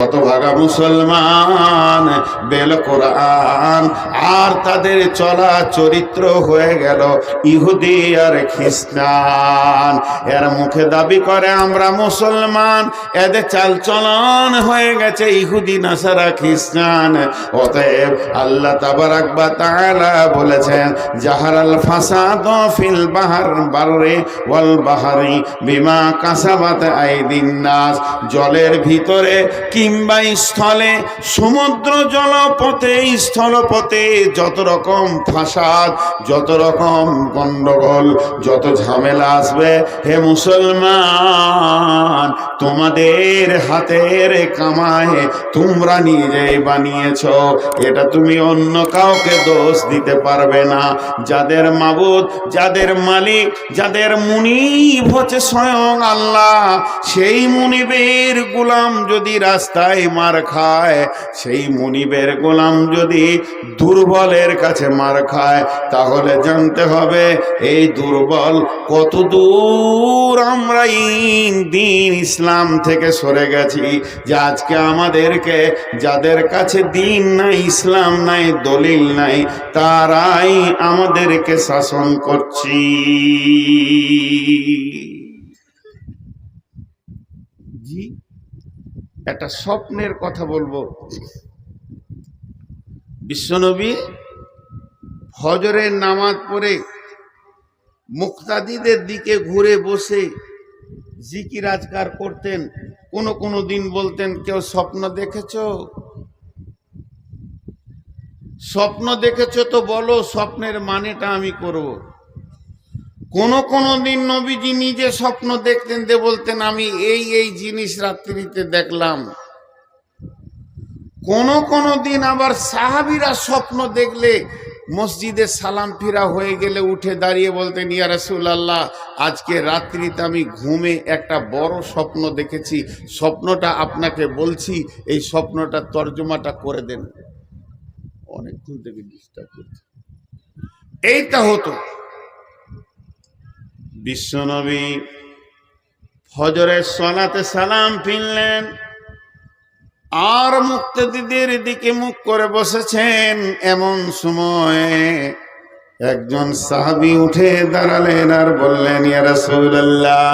হতভাগা মুসলমান বেল কোরআন আর তাদের চলা চরিত্র হয়ে গেল ইহুদি আর খ্রিস্টান। এর মুখে দাবি করে আমরা মুসলমান, এদের চালচলন হয়ে গেছে ইহুদি নাসারা খ্রিস্টান। অতএব আল্লাহ তাবারাক ওয়া তাআলা বলেছেন জাহারাল ফাসাদ ফিল বাররি ওয়াল বাহরি বিমা কাসাবাত আইদিন নাস। জলের ভিতরে কিংবা স্থলে, সমুদ্র জলপথে স্থলপথে যত রকম ফাসাদ, যত রকম গন্ডগোল, যত ঝামেলা আসবে, হে মুসলমান তোমাদের হাতের কামায় তোমরা নিজেই বানিয়েছ। এটা তুমি অন্য কাউকে দোষ দিতে পারবে না। যাদের মাবুদ, যাদের মালিক, যাদের মুনিব হচ্ছে স্বয়ং আল্লাহ, সেই মুনিবের গোলাম যদি রাস্তায় মার খায়, সেই মুনিবের গোলাম যদি দুর্বলের কাছে মার খায়, তাহলে জানতে হবে এই দুর্বল কত দূর আমরা দিন ইসলাম থেকে সরে গেছি। যে আজকে আমাদেরকে, যাদের কাছে দিন নাই, ইসলাম নাই, দলিল নাই, তারাই আমাদেরকে শাসন করছি। জি, একটা স্বপ্নের কথা বলবো। বিশ্বনবী ফজরের নামাজ পড়ে মুক্তাদিদের দিকে ঘুরে বসে জিকির আজকার করতেন। কোন দিন বলতেন, কেউ স্বপ্ন দেখেছো? স্বপ্ন দেখেছো তো বলো, স্বপ্নের মানেটা আমি করব। কোন দিন নবীজি নিজে স্বপ্ন দেখতেন, যে বলতেন আমি এই জিনিস রাত্রিতে দেখলাম। কোন দিন আবার সাহাবীরা স্বপ্ন দেখলে মসজিদে সালাম ফিরা হয়ে গেলে উঠে দাঁড়িয়ে বলতেন, ইয়া রাসূলুল্লাহ, আজকে রাত্রিতে আমি ঘুমে একটা বড় স্বপ্ন দেখেছি, স্বপ্নটা আপনাকে বলছি, এই স্বপ্নটা তর্জমাটা করে দেন। অনেকক্ষণ থেকে ডিস্টার্ব করছে। এইটা হতো। বিশ্বনবী ফজরের সালাতে সালাম ফিরলেন আর মুক্তাদিদের দিকে মুখ করে বসেছেন। এমন সময় একজন সাহাবী উঠে দাঁড়ালেন আর বললেন, ইয়া রাসূলুল্লাহ,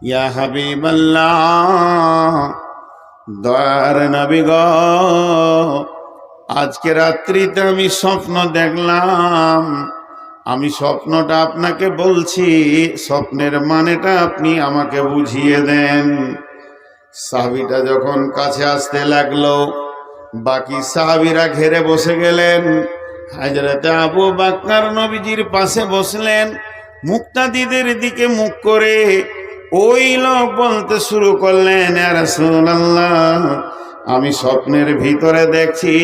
ইয়া হাবিবাল্লাহ, দয়ার নবী গো, আজকে রাত্রিতে আমি স্বপ্ন দেখলাম। আমি স্বপ্নটা আপনাকে বলছি, স্বপ্নের মানেটা আপনি আমাকে বুঝিয়ে দেন। সাহাবীটা যখন কাছে আসতে লাগলো, বাকি সাহাবীরা ঘেরে বসে গেলেন। হযরত আবু বকর নবীজির পাশে বসলেন, মুক্তাদিদের দিকে মুখ করে ওই লোক বলতে শুরু করলেন, ইয়া রাসূলুল্লাহ, আমি স্বপ্নের ভিতরে দেখছি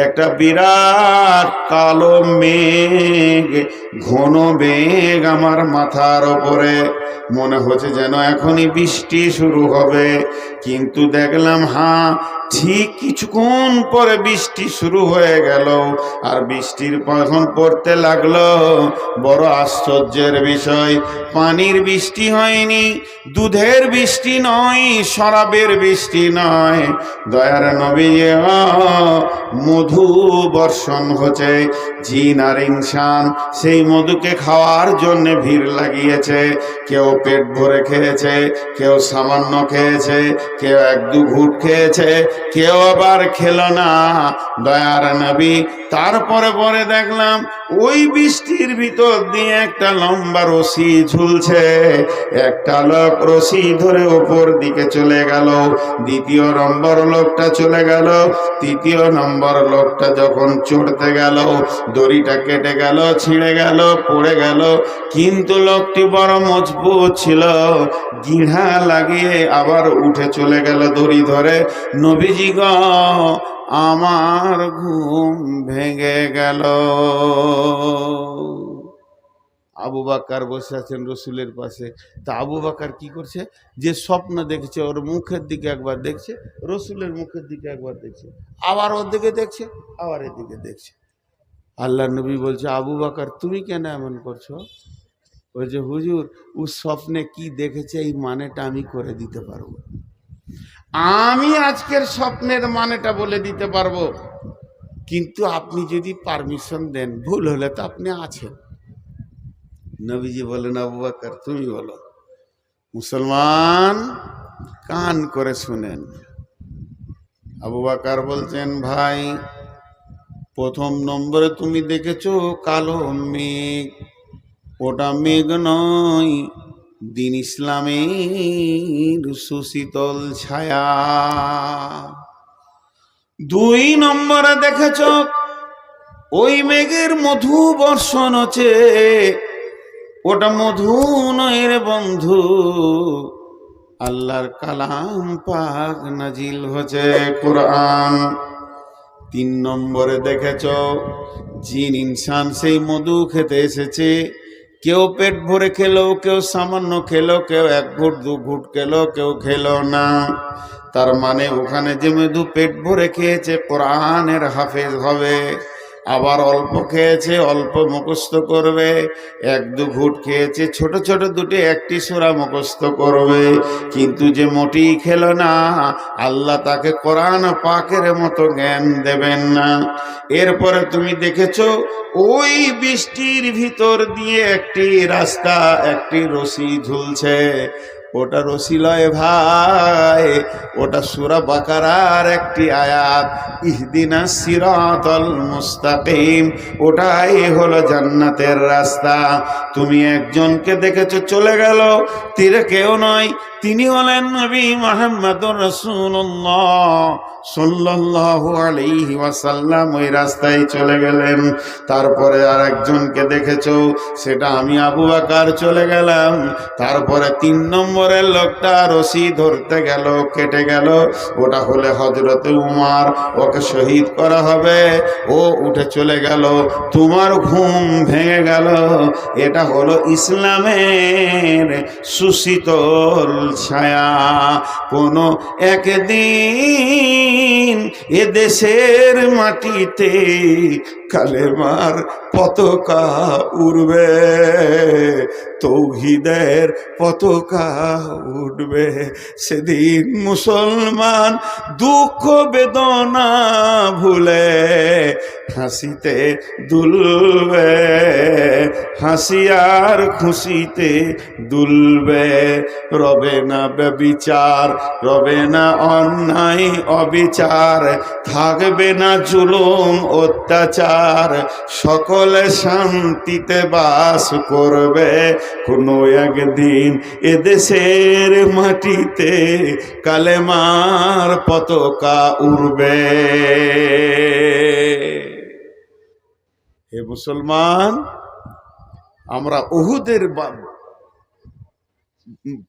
একটা বিরাট কালো মেঘ, ঘন মেঘ আমার মাথার ওপরে। মনে হচ্ছে যেন এখনই বৃষ্টি শুরু হবে, কিন্তু দেখলাম ঠিক কিছুক্ষণ পরে বৃষ্টি শুরু হয়ে গেল। আর বৃষ্টির যখন পড়তে লাগলো, বড় আশ্চর্যের বিষয়, পানির বৃষ্টি হয়নি, দুধের বৃষ্টি নয়, শরাবের বৃষ্টি নয়, দয়ার নবী, মধু বর্ষণ হচ্ছে। জিন আর ইনসান সেই মধুকে খাওয়ার জন্য ভিড় লাগিয়েছে। কেউ পেট ভরে খেয়েছে, কেউ সামান্য খেয়েছে, কেউ এক দু ঘুট খেয়েছে, কেউ আবার খেলো না। দয়ার নবী তারপরে পরে দেখলাম ওই বৃষ্টির ভিতর দিয়ে একটা লম্বা রশি ঝুলছে। একটা লোক রশি ধরে ওপর দিকে চলে গেল, দ্বিতীয় নম্বর লোকটা চলে গেল, তৃতীয় নম্বর লোকটা যখন চড়তে গেল, দড়িটা কেটে গেল, ছিঁড়ে গেল, পড়ে গেল। কিন্তু লোকটি বড় মজবুত ছিল, গিঁড়া লাগিয়ে আবার উঠে চলে গেল দড়ি ধরে। নবীজি গো, আমার ঘুম ভেঙে গেল। আবু বকর বসে আছেন রসুলের পাশে। তা আবু বকর কি করছে, যে স্বপ্ন দেখছে ওর মুখের দিকে একবার দেখছে, রসুলের মুখের দিকে একবার দেখছে, আবার ওর দিকে দেখছে, আবার এদিকে দেখছে। আল্লাহ নবী বলছে, আবু বকর তুমি কেন এমন করছো? ওই যে হুজুর, ও স্বপ্নে কি দেখেছে এই মানেটা আমি করে দিতে পারবো। আমি আজকের স্বপ্নের মানেটা বলে দিতে পারবো, কিন্তু আপনি যদি পারমিশন দেন, ভুল হলে তো আপনি আছেন। নবীজি বলেন, আবু বকর তুমি বলো। মুসলমান কান করে শুনেন। আবু বকর বলছেন, ভাই প্রথম নম্বরে তুমি দেখেছো কালো মেঘ, ওটা মেঘ নয়, দিন ইসলামের সুশীতল ছায়া। দুই নম্বরে দেখেছ ওই মেঘের মধু বর্ষণ হচ্ছে, ওটা মধু নয় রে বন্ধু, আল্লাহর কালাম পাক নাজিল হচ্ছে, কোরআন। তিন নম্বরে দেখেছ জিন ইনসান সেই মধু খেতে এসেছে, কেউ পেট ভরে খেলো, কেউ সামান্য খেলো, কেউ এক ঘুট দু ঘুট খেলো, কেউ খেলো না। তার মানে ওখানে যে মধু পেট ভরে খেয়েছে কোরআনের হাফেজ হবে, আবার অল্প খেয়েছে অল্প মুখস্থ করবে, এক দু ঘুট খেয়েছে ছোট ছোট দুটি একটি সূরা মুখস্থ করবে। কিন্তু যে মোটেই খেলো না, আল্লাহ তাকে কোরআন পাকের মতো জ্ঞান দেবেন না। এরপরে তুমি দেখেছো ওই বৃষ্টির ভিতর দিয়ে একটি রাস্তা, একটি রশি ঝুলছে, ওটা রশি লয় ভাই, ওটা সূরা বাকারার একটি আয়াত, ইহদিনাস সিরাতাল মুস্তাকিম, ওটাই হলো জান্নাতের রাস্তা। তুমি একজনকে দেখেছো চলে গেল, তীরে কেউ নয়, তিনি হলেন নবী মুহাম্মদুর রাসূলুল্লাহ সাল্লাল্লাহু আলাইহি ওয়াসাল্লাম, ওই রাস্তায় চলে গেলেন। তারপরে আর একজনকে দেখেছো, সেটা আমি আবু বকর চলে গেলাম। তারপরে তিন নম্বরের লোকটা রশি ধরতে গেল, কেটে গেল, ওটা হলে হযরতে উমর, ওকে শহীদ করা হবে, ও উঠে চলে গেল, তোমার ঘুম ভেঙে গেল। এটা হলো ইসলামের সুশীতল ছায়া। কোনো একদিন এ দেশের মাটিতে কালেমার পতাকা উড়বে, তৌহিদের পতাকা উঠবে। সেদিন মুসলমান দুঃখ বেদনা ভুলে হাসিতে দুলবে, হাসি আর খুশিতে দুলবে। রবে না ব্যভিচার, রবে না অন্যায় অবিচার, থাকবে না জুলুম অত্যাচার, সকলে শান্তিতে বাস করবে। কোনো একদিন এদেশের মাটিতে কালেমার পতাকা উড়বে। হে মুসলমান, আমরা উহুদের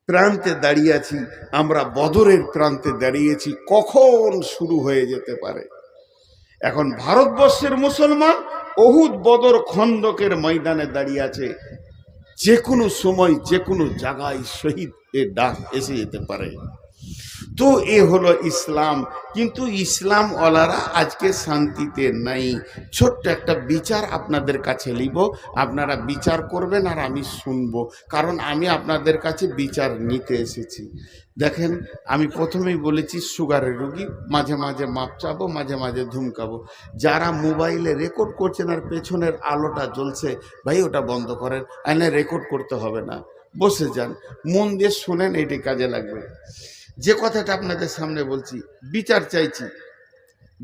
প্রান্তে দাঁড়িয়ে আছি, আমরা বদরের প্রান্তে দাঁড়িয়েছি, কখন শুরু হয়ে যেতে পারে। এখন ভারতবর্ষের মুসলমান উহুদ বদর খন্দকের ময়দানে দাঁড়িয়ে আছে, যে কোনো সময় যে কোনো জায়গায় শহীদের ডাক এসে যেতে পারে। তো এ হলো ইসলাম। কিন্তু ইসলাম ওয়ালারা আজকে শান্তিতে নাই। ছোট্ট একটা বিচার আপনাদের কাছে লিব, আপনারা বিচার করবেন আর আমি শুনবো, কারণ আমি আপনাদের কাছে বিচার নিতে এসেছি। দেখেন, আমি প্রথমেই বলেছি সুগারের রুগী, মাঝে মাঝে মাপ চাবো, মাঝে মাঝে ধুমকাবো। যারা মোবাইলে রেকর্ড করছেন আর পেছনের আলোটা জ্বলছে, ভাই ওটা বন্ধ করেন, আইনে রেকর্ড করতে হবে না, বসে যান, মন দিয়ে শোনেন, এটি কাজে লাগবে। যে কথাটা আপনাদের সামনে বলছি, বিচার চাইছি।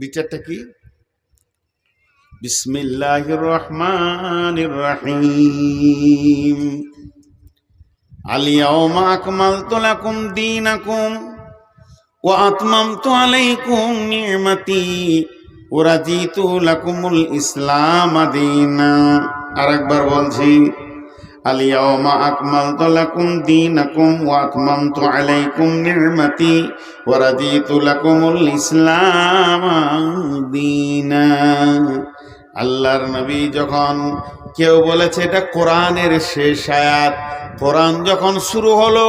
বিচারটা কি? বিসমিল্লাহির রহমানির রহিম। আল ইয়াউমা আকমালতু লাকুম দীনাকুম ওয়া আতমামতু আলাইকুম নি'মাতি ওয়া রাদিতু লাকুমুল ইসলাম দীনা। আরেকবার বলছি, আল ইয়াউমা আকমালতু লাকুম দীনাকুম ওয়া আতমামতু আলাইকুম নি'মাতি ওয়া রাদিতু লাকুমুল ইসলাম দীনা। আল্লাহর নবী যখন, কেউ বলেছে এটা কোরআনের শেষ আয়াত, কোরআন যখন শুরু হলো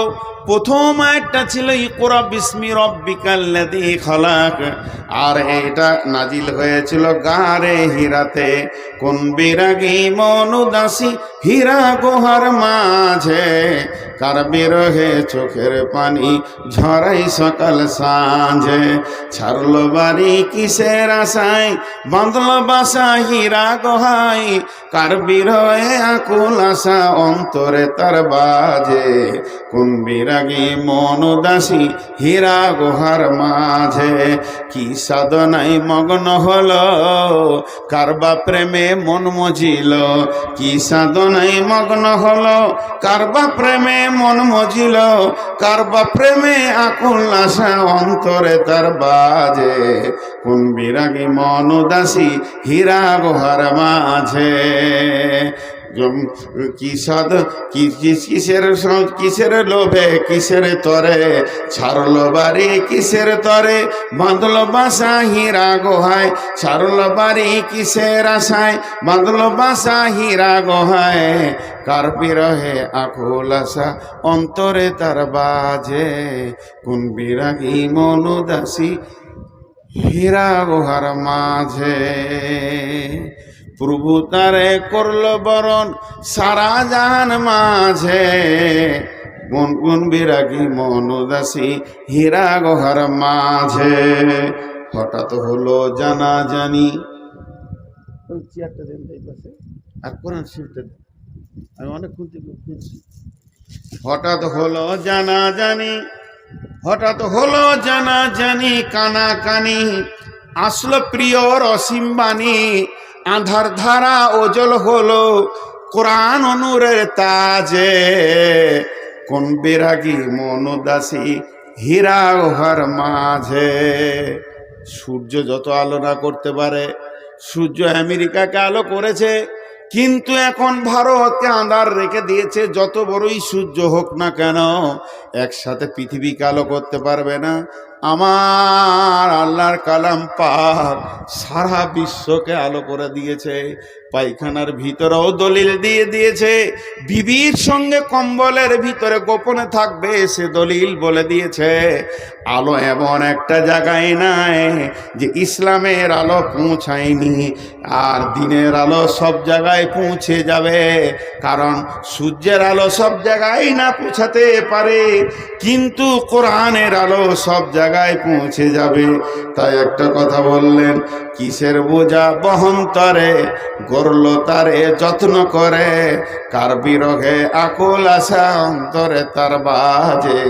প্রথম আয়াতটা ছিল ইকরা বিসমি রাব্বিকাল্লাযী খালাক। আর এটা নাজিল হয়েছিল গারে হীরাতে। কোন বিরাগী মন উদাসী হীরা গুহার মাঝে, কার বিরহে চোখের পানি ঝরাই সকাল সাঁঝে। ছাড়লো বাড়ি কিসের আশায়, বাঁধলো বাসা হীরা গুহায়, কার বিরহে আকুল আশা অন্তরে তার বাজে। কোন বিরাগী মন উদাসী হীরা গুহার মাঝে, কি সাধনায় মগ্ন হলো, কারবা প্রেমে মন মজিল। কি সাধনায় মগ্ন হলো, কারবা প্রেমে মন মজিল, কারবা প্রেমে আকুল আশা অন্তরে তার বাজে। কোন বিরাগী মন উদাসী হীরা গুহার মাঝে। কিসের লোভে কিসের তরে, ছাড়লো বাড়ি কিসের তরে, বাঁধলো বাসা হীরা গুহায়। ছাড়লো বাড়ি কিসের আশায়, বাঁধলো বাসা হীরা গুহায়, কার বিরহে আকুল আশা অন্তরে তার বাজে। কোন বিরাগী মন উদাসী হীরা গুহার মাঝে। প্রভু তারে করলো বরণ সারা জাহান মাঝে, কোন কোন বিরাগী মন উদাসী হীরা গুহার মাঝে। হঠাৎ হলো জানা জানি, চেয়ারটা দেন পাশে আর কোরআন শরীফটা দেন, আমি অনেকক্ষণ থেকে খুঁজছি। হঠাৎ হলো জানা জানি, হঠাৎ হলো জানা জানি, কানা কানি আসলো প্রিয়র অসীম বাণী। আধার ধারা ওজল হলো কোরআন নূরের তাজে। কোন বিরাগী মন উদাসী হীরা গুহার মাঝে। সূর্য যত আলো না করতে পারে, সূর্য আমেরিকাকে আলো করেছে, কিন্তু এখন ভারতকে আঁধার রেখে দিয়েছে। যত বড়ই সূর্য হোক না কেন, একসাথে পৃথিবীকে আলো করতে পারবে না। আমার আল্লাহর কালাম পাক সারা বিশ্বকে আলো করে দিয়েছে। পায়খানার ভিতরেও দলিল দিয়ে দিয়েছে, বিবির সঙ্গে কম্বলের ভিতরে গোপনে থাকবে সে দলিল বলে দিয়েছে। আলো এমন একটা জায়গায় নাই যে ইসলামের আলো পৌঁছায়নি, আর দিনের আলো সব জায়গায় পৌঁছে যাবে। কারণ সূর্যের আলো সব জায়গায় না পৌঁছাতে পারে, কিন্তু কোরআনের আলো সব জায়গায় পৌঁছে যাবে। তাই একটা কথা বললেন, কিসের বোঝা বহন তরে, গড়ল তারে যত্ন করে, কার বিরহে আকুল আশা অন্তরে তার বাজে।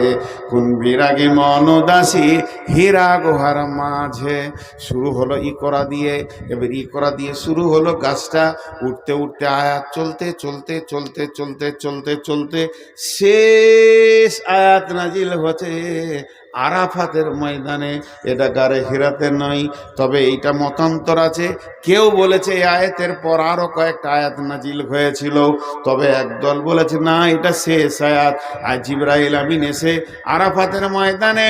কোন বিরাগী মন উদাসী হীরা গুহার মাঝে। শুরু হলো ইকরা দিয়ে, এবার ইকরা দিয়ে শুরু হলো গাছটা উঠতে উঠতে আয়াত চলতে চলতে চলতে চলতে চলতে চলতে শেষ আয়াত নাজিল হচ্ছে আরাফাতের ময়দানে। এটা গারে হীরাতে নয়, তবে এইটা মতান্তর আছে। কেউ বলেছে এই আয়াতের পর আরো কয়েকটা আয়াত নাজিল হয়েছিল, তবে একদল বলেছে না এটা শেষ আয়াত। আর জিবরাইল আমিন এসে আরাফাতের ময়দানে,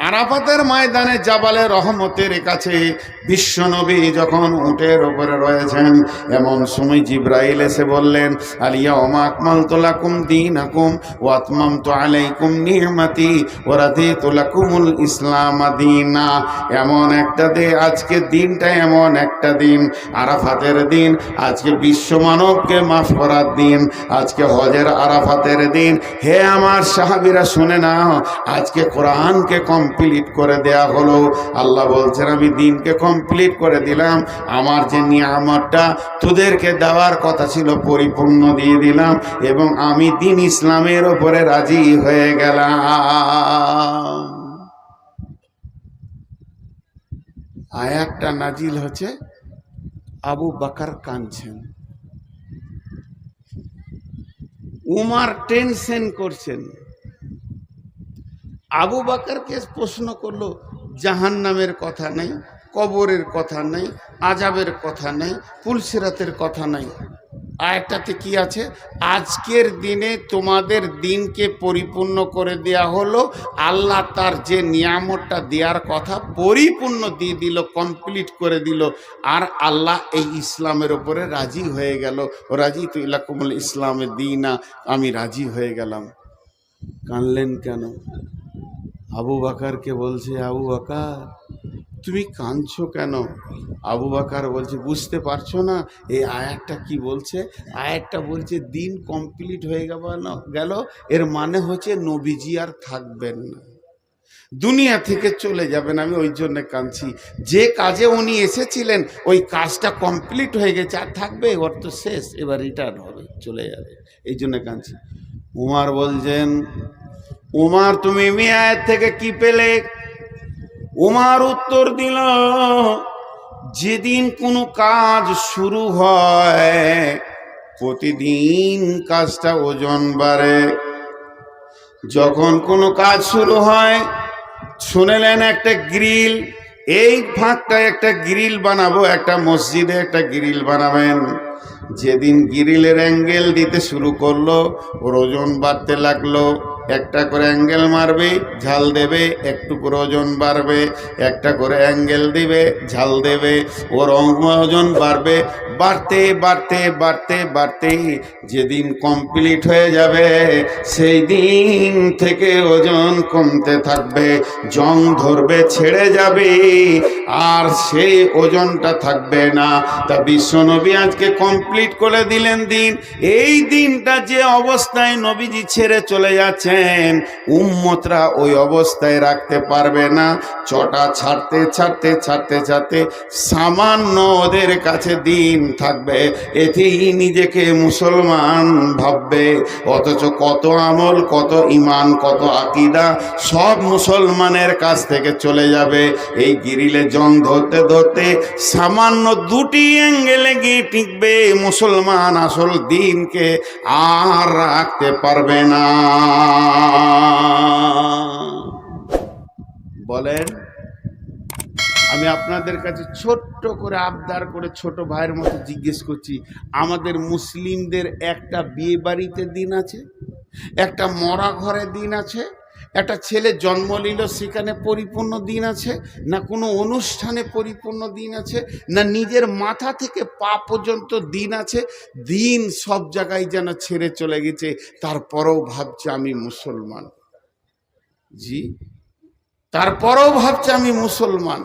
আরাফাতের ময়দানে জাবালে রহমতের কাছে বিশ্বনবী যখন উটের ওপরে রয়েছেন, এমন সময় জিবরাইল এসে বললেন, আলিয়াউমা আকমালতু লাকুম দীনাকুম ওয়া আতমামতু আলাইকুম নি'মাতি ওয়া রাদিতু লাকুমুল ইসলাম দীনা। এমন একটা দিন, আজকে দিনটা এমন একটা দিন, আরাফাতের দিন। আজকে বিশ্ব মানবকে মাফ করার দিন, আজকে হজের আরাফাতের দিন। হে আমার সাহাবীরা শুনে নাও, আজকে কোরআনকে কমপ্লিট করে দেয়া হলো। আল্লাহ বলছেন আমি দিনকে কমপ্লিট করে দিলাম, আমার যে নিয়ামতটা তোদেরকে দেওয়ার কথা ছিল পরিপূর্ণ দিয়ে দিলাম, এবং আমি দিন ইসলামের ওপরে রাজি হয়ে গেলাম। আয়াতটা নাজিল হচ্ছে, আবু বকর কাঁদছেন, উমর টেনশন করছেন। আবু বকরকে প্রশ্ন করলো, জাহান্নামের কথা নেই, কবরের কথা নেই, আযাবের কথা নেই, পুলসিরাতের কথা নেই। আয়াতটাতে কি আছে? আজকের দিনে তোমাদের দিনকে পরিপূর্ণ করে দেয়া হলো। আল্লাহ তার যে নিয়ামতটা দেওয়ার কথা পরিপূর্ণ দিয়ে দিল, কমপ্লিট করে দিল। আর আল্লাহ এই ইসলামের ওপরে রাজি হয়ে গেল। রাজি তু লাকুমুল ইসলামে দীনা, আমি রাজি হয়ে গেলাম। কানলেন কেন? আবু বকরকে বলছে, আবু বকর তুমি কাঁদছো কেন? আবু বকর বলছে, বুঝতে পারছো না এই আয়াতটা কি বলছে? আয়াতটা বলছে দিন কমপ্লিট হয়ে গেল, এর মানে হচ্ছে নবীজি আর থাকবেন না, দুনিয়া থেকে চলে যাবেন। আমি ওই জন্য কাঁদছি, যে কাজে উনি এসেছিলেন ওই কাজটা কমপ্লিট হয়ে গেছে, আর থাকবে? ওর তো শেষ, এবার রিটার্ন হবে, চলে যাবে, এই জন্য কাঁদছি। উমার বলছেন, উমার তুমি আয়াত থেকে কি পেলে? উমার উত্তর দিল, যেদিন কোনো কাজ শুরু হয় প্রতিদিন কাজটা ওজন বাড়ে। যখন কোনো কাজ শুরু হয়, শুনেলেন একটা গ্রিল, এই ফাঁকটা একটা গ্রিল বানাবো, একটা মসজিদে একটা গ্রিল বানাবেন। যেদিন গ্রিলের অ্যাঙ্গেল দিতে শুরু করলো ওর ওজন বাড়তে লাগলো, একটা করে অ্যাঙ্গেল মারবে ঝাল দেবে, একটু করে ওজন বাড়বে, একটা করে অ্যাঙ্গেল দিবে ঝাল দেবে, ওর ওজন বাড়বে, বাড়তে বাড়তে বাড়তে বাড়তে যেদিন কমপ্লিট হয়ে যাবে সেই দিন থেকে ওজন কমতে থাকবে, জং ধরবে, ছেড়ে যাবে, আর সেই ওজনটা থাকবে না। তা বিশ্বনবী আজকে কমপ্লিট করে দিলেন দিন। এই দিনটা যে অবস্থায় নবীজি ছেড়ে চলে যাচ্ছেন, উম্মতরা ওই অবস্থায় রাখতে পারবে না। চটা ছাড়তে ছাড়তে ছাড়তে ছাড়তে সামান্য ওদের কাছে দিন থাকবে, এতেই নিজেকে মুসলমান ভাববে। অথচ কত আমল, কত ইমান, কত আকীদা সব মুসলমানের কাছ থেকে চলে যাবে। এই গিরিলে জং ধরতে ধরতে সামান্য দুটি অ্যাঙ্গেলে গিয়ে টিকবে, মুসলমান আসল দিনকে আর রাখতে পারবে না। বলেন, আমি আপনাদের কাছে ছোট্ট করে আবদার করে ছোট ভাইয়ের মতো জিজ্ঞেস করছি, আমাদের মুসলিমদের একটা বিয়ে বাড়িতে দিন আছে, একটা মরা ঘরে দিন আছে, একটা ছেলে জন্ম নিল সেখানে পরিপূর্ণ দিন আছে, না কোনো অনুষ্ঠানে পরিপূর্ণ দিন আছে, না নিজের মাথা থেকে পা পর্যন্ত দিন আছে? দিন সব জায়গায় যেন ছেড়ে চলে গেছে, তারপরেও ভাবছে আমি মুসলমান। জি, তারপরেও ভাবছে আমি মুসলমান।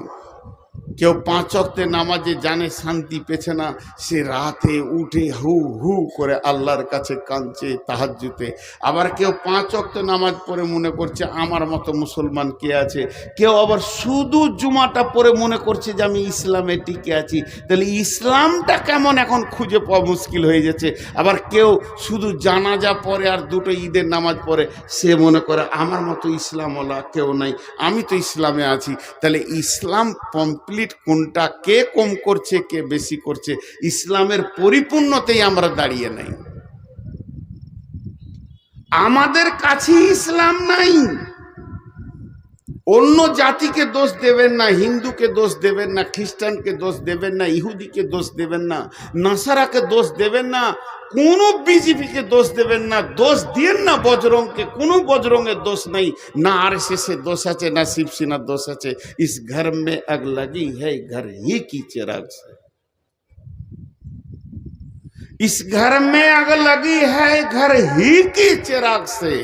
কেউ 5 ওয়াক্তে নামাজে জানে শান্তি পেছে না, সে রাতে উঠে হু হু করে আল্লাহর কাছে কাঁদছে তাহাজ্জুদে। আবার কেউ 5 ওয়াক্ত নামাজ পড়ে মনে করছে আমার মতো মুসলমান কে আছে। কেউ আবার শুধু জুমাটা পড়ে মনে করছে যে আমি ইসলামে টিকে আছি। তাহলে ইসলামটা কেমন এখন খুঁজে পাওয়া মুশকিল হয়ে যাচ্ছে। আবার কেউ শুধু জানাজা পড়ে আর দুটো ঈদের নামাজ পড়ে, সে মনে করে আমার মতো ইসলামওয়ালা কেউ নাই, আমি তো ইসলামে আছি। তাহলে ইসলাম কমপ্লিট কোনটা, কে কম করছে কে বেশি করছে? ইসলামের পরিপূর্ণতেই আমরা দাঁড়িয়ে নাই। আমাদের কাছে ইসলাম নাই। অন্য জাতিকে দোষ দেবেন না, হিন্দুকে দোষ দেবেন না, খ্রিস্টানকে দোষ দেবেন না, ইহুদিকে দোষ দেবেন না, নাসারাকে দোষ দেবেন না, কোনো বিজেপিকে দোষ দেবেন না, দোষ দিয়েন না বজরংকে, কোনো বজরংয়ের দোষ নাই, না আরএসএসের দোষ আছে, না শিবসেনার দোষ আছে। ইস ঘর মে আগ লাগি হ্যায় ঘর হি কি চিরাগ সে, ইস ঘর মে আগ লাগি হ্যায় ঘর হি কি চিরাগ সে।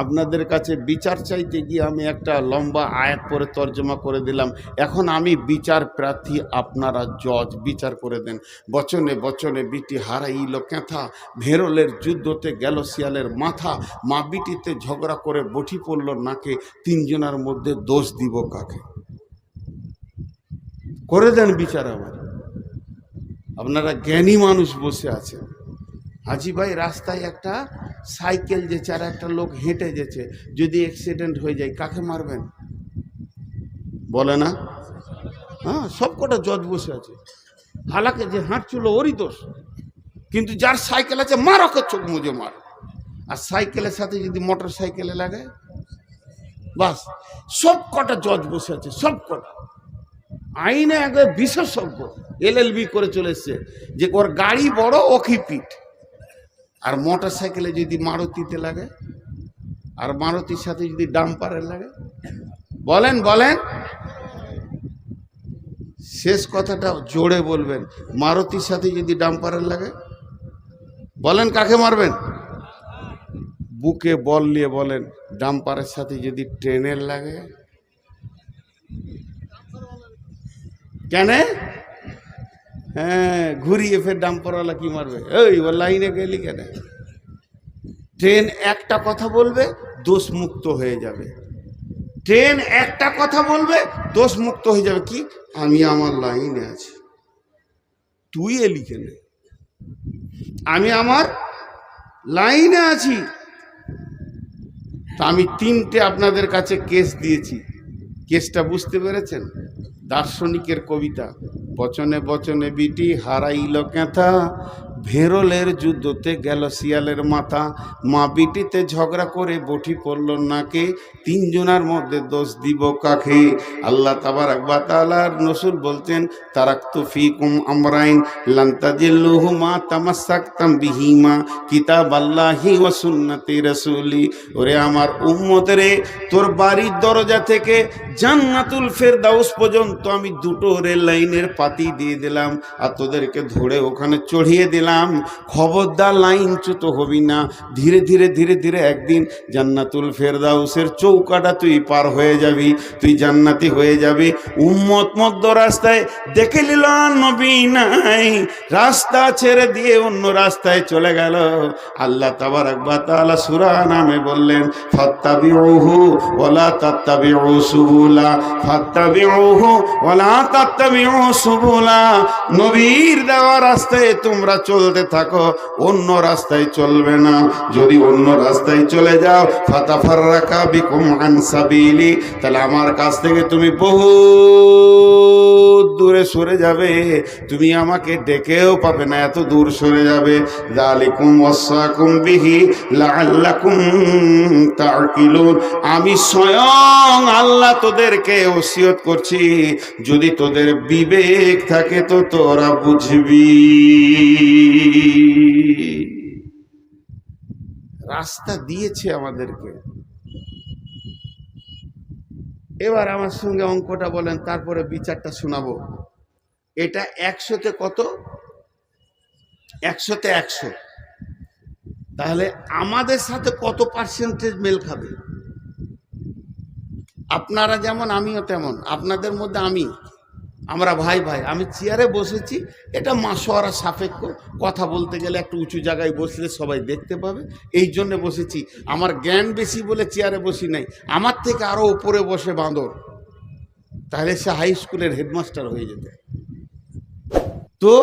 আপনাদের কাছে বিচার চাইতে গিয়ে আমি একটা লম্বা আয়াত পরে তর্জমা করে দিলাম। এখন আমি বিচার প্রার্থী, আপনারা জজ, বিচার করে দেন। বচনে বচনে বিটি হারাইল ক্যাথা, ভেরলের যুদ্ধতে গেল শিয়ালের মাথা, মা বিটিতে ঝগড়া করে বটি পড়ল নাকে, 3 জনের মধ্যে দোষ দিব কাকে? করে দেন বিচার আমার। আপনারা জ্ঞানী মানুষ বসে আছেন। হাজি ভাই, রাস্তায় একটা সাইকেল যেছে আর একটা লোক হেঁটে যেছে, যদি অ্যাক্সিডেন্ট হয়ে যায় কাকে মারবেন? বলে না? হ্যাঁ, সব কটা জজ বসে আছে। হালাকে যে হাঁটছিল ওরই দোষ, কিন্তু যার সাইকেল আছে মার, ওকে চোখ মুজে মার। আর সাইকেলের সাথে যদি মোটর সাইকেলে লাগে, বাস, সব কটা জজ বসে আছে, সব কটা আইনে একবার বিশেষজ্ঞ, LLB করে চলে এসছে, যে ওর গাড়ি বড় ওকি পিঠ। আর মোটর সাইকেলে যদি মারুতিতে লাগে, আর মারুতির সাথে যদি ডাম্পারে লাগে, বলেন বলেন, শেষ কথাটা জোরে বলবেন, মারুতির সাথে যদি ডাম্পারের লাগে, বলেন কাকে মারবেন? বুকে বল নিয়ে বলেন, ডাম্পারের সাথে যদি ট্রেনের লাগে, কেন? হ্যাঁ, ঘুরিয়ে ফের ডাম্পারওয়ালা কি মারবে, এই ও লাইনে গেলি কেন? ট্রেন একটা কথা বলবে, দোষ মুক্ত হয়ে যাবে। ট্রেন একটা কথা বলবে, দোষ মুক্ত হয়ে যাবে। কি? আমি আমার লাইনে আছি। তুই এলি কেন? আমি আমার লাইনে আছি। তা আমি 3টে আপনাদের কাছে কেস দিয়েছি। কেসটা বুঝতে পেরেছেন? দার্শনিকের কবিতা, বচনে বচনে বিটি হারাইল ক্যাথা, ভেরলের যুদ্ধতে গেল শিয়ালের মাথা, মা বিটিতে ঝগড়া করে বটি পড়ল নাকে, 3 জনার মধ্যে দোষ দিব কাকে? আল্লাহ তাবারাক ওয়া তাআলার রাসূল বলতেন, তারাকতু ফিকুম আমরাইন লান তাজিল্লুহুমা তামাসসাকতাম বিহিমা কিতাবাল্লাহি ওয়া সুন্নতি রাসূলি। ওরে আমার উম্মত রে, তোর বাড়ির দরজা থেকে জান্নাতুল ফেরদাউস পর্যন্ত আমি 2টো রেল লাইনের পাতি দিয়ে দিলাম, আর তোদেরকে ধরে ওখানে চড়িয়ে দিলাম। খবরদার লাইনচ্যুত হবি না। ধীরে ধীরে ধীরে ধীরে একদিন জান্নাতুল ফেরদাউসের চৌকাটা তুই পার হয়ে যাবি, তুই জান্নাতি হয়ে যাবি। উম্মত মধ্য রাস্তায় দেখে নিল নবী নাই, রাস্তা ছেড়ে দিয়ে অন্য রাস্তায় চলে গেল। আল্লাহ তাবারাক ওয়া তাআলা সূরা নামে বললেন, ফাত্তাবিউহু ওয়ালা তাত্তাবিউ সুবুলা, ফাত্তাবিউহু ওয়ালা তাত্তাবিউ সুবুলা। নবীর দেওয়া রাস্তায় তোমরা চলতে থাকো, অন্য রাস্তায় চলবে না। যদি অন্য রাস্তায় চলে যাও, ফাতাফাররাকা বিকুম আন সাবিলি, তাহলে আমার কাছ থেকে তুমি বহু দূরে সরে যাবে, তুমি আমাকে ডেকেও পাবে না, এত দূর সরে যাবে। যালিকুম ওয়াসাকুম বিহি লাআল্লাকুম তাকিলুন। আমি স্বয়ং আল্লাহ তোদেরকে ওসিয়ত করছি, যদি তোদের বিবেক থাকে তো তোরা বুঝবি। রাস্তা দিয়েছে আমাদেরকে। এবার আমার সঙ্গে অঙ্কটা বলেন, তারপরে বিচারটা শোনাবো। এটা 100তে কত? 100তে 100। তাহলে আমাদের সাথে কত পার্সেন্টেজ মেল খাবে? আপনারা যেমন আমিও তেমন, আপনাদের মধ্যে আমরা ভাই ভাই। আমি চেয়ারে বসেছি, এটা মাশওয়ারা সাপেক্ষ, কথা বলতে গেলে একটু উঁচু জায়গায় বসলে সবাই দেখতে পাবে, এই জন্য বসেছি। আমার জ্ঞান বেশি বলে চেয়ারে বসি নাই, আমার থেকে আরো উপরে বসে বাঁদর, তাহলে সে হাই স্কুলের হেডমাস্টার হয়ে যেত। তো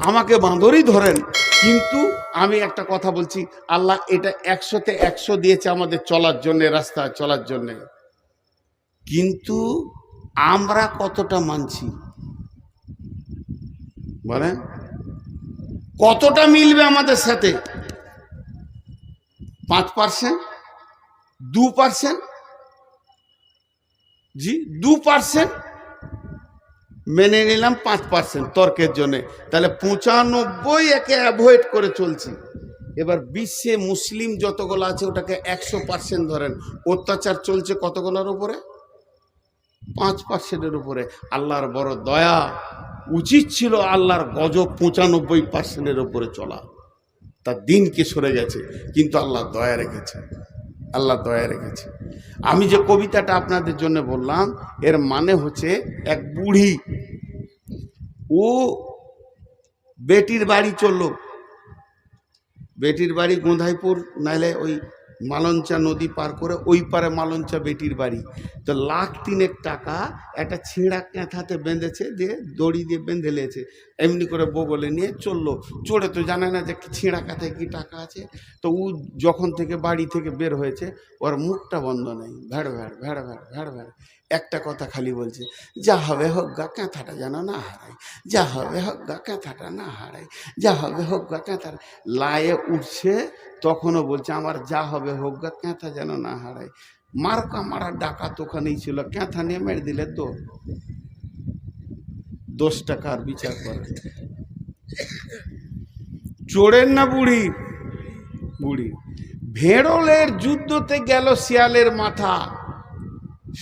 আমাকে বাঁদরই ধরেন, কিন্তু আমি একটা কথা বলছি, আল্লাহ এটা 100তে 100 দিয়েছে আমাদের চলার জন্যে, রাস্তায় চলার জন্যে। কিন্তু আমরা কতটা মানছি বলেন? কতটা মিলবে আমাদের সাথে? 5%, 2%? জি, 2% মেনে নিলাম, 5% তর্কের জন্য, তাহলে 95 একে অ্যাভয়েড করে চলছি। এবার বিশ্বে মুসলিম যতগুলো আছে ওটাকে 100% ধরেন, অত্যাচার চলছে কতগুলোর উপরে? 5%-এর উপরে। আল্লাহর বড় দয়া, উচিত ছিল আল্লাহর গজব 95%-এর উপরে চলা, তার দিন কি সরে গেছে, কিন্তু আল্লাহ দয়া রেখেছে, আল্লাহ দয়া রেখেছে। আমি যে কবিতাটা আপনাদের জন্য বললাম, এর মানে হচ্ছে এক বুড়ি, ও বেটির বাড়ি চললো, বেটির বাড়ি গোঁধাইপুর, নাইলে ওই মালঞ্চা নদী পার করে ওই পারে মালঞ্চা বেটির বাড়ি। তো 1,03,000 টাকা একটা ছিঁড়া ক্যাঁথাতে বেঁধেছে, দিয়ে দড়ি দিয়ে বেঁধে নিয়েছে, এমনি করে বগলে নিয়ে চললো। চড়ে তো জানে না যে ছিঁড়া কাঁথায় কি টাকা আছে। তো ও যখন থেকে বাড়ি থেকে বের হয়েছে, ওর মুখটা বন্ধ নেই, ভ্যাড় ভ্যাড় ভ্যাড় ভ্যাড় ভ্যাড় ভ্যাড়, একটা কথা খালি বলছে, যা হবে হোক গা, ক্যাঁথাটা যেন না হারায়, যা হবে হোক গা, ক্যাঁথাটা না হারায়, যা হবে হোক গা, ক্যাঁথাটা। লায়ে উঠছে, তখনও বলছে আমার যা হবে হোক গা, ক্যাঁথা যেন না হারায়। মারকা মারা ডাকাত ওখানেই ছিল, ক্যাঁথা নিয়ে মেরে দিলে তো 10 টাকার বিচার করে। চোরের না বুড়ি? বুড়ি। ভেড়লের যুদ্ধতে গেল শিয়ালের মাথা।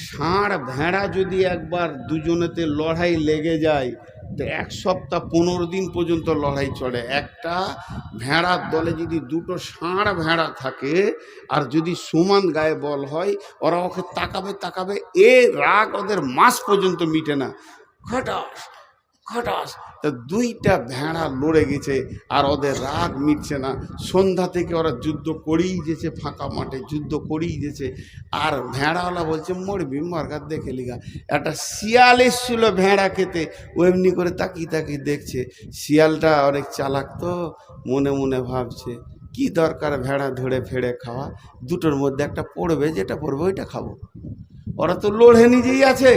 ষাঁড় ভেড়া যদি একবার দুজনেতে লড়াই লেগে যায়, তো 1 সপ্তাহ 15 দিন পর্যন্ত লড়াই চলে। একটা ভেড়ার দলে যদি 2টো ষাঁড় ভেড়া থাকে, আর যদি সমান গায়ে বল হয়, ওরা ওকে তাকাবে তাকাবে, এ রাগ ওদের মাস পর্যন্ত মিটে না। খটাস খটাস। তা দুইটা ভেড়া লড়ে গেছে, আর ওদের রাগ মিটছে না। সন্ধ্যা থেকে ওরা যুদ্ধ করেই গেছে, ফাঁকা মাঠে যুদ্ধ করেই গেছে। আর ভেড়াওয়ালা বলছে মরবি মার্কার দেখে লিগা। একটা শিয়াল এসছিল ভেড়া খেতে, ও এমনি করে তাকিয়ে তাকিয়ে দেখছে। শিয়ালটা অনেক চালাক, তো মনে মনে ভাবছে কি দরকার ভেড়া ধরে ফেড়ে খাওয়া, দুটোর মধ্যে একটা পড়বে, যেটা পড়বে ওইটা খাবো। ওরা তো লড়ে নিজেই আছে,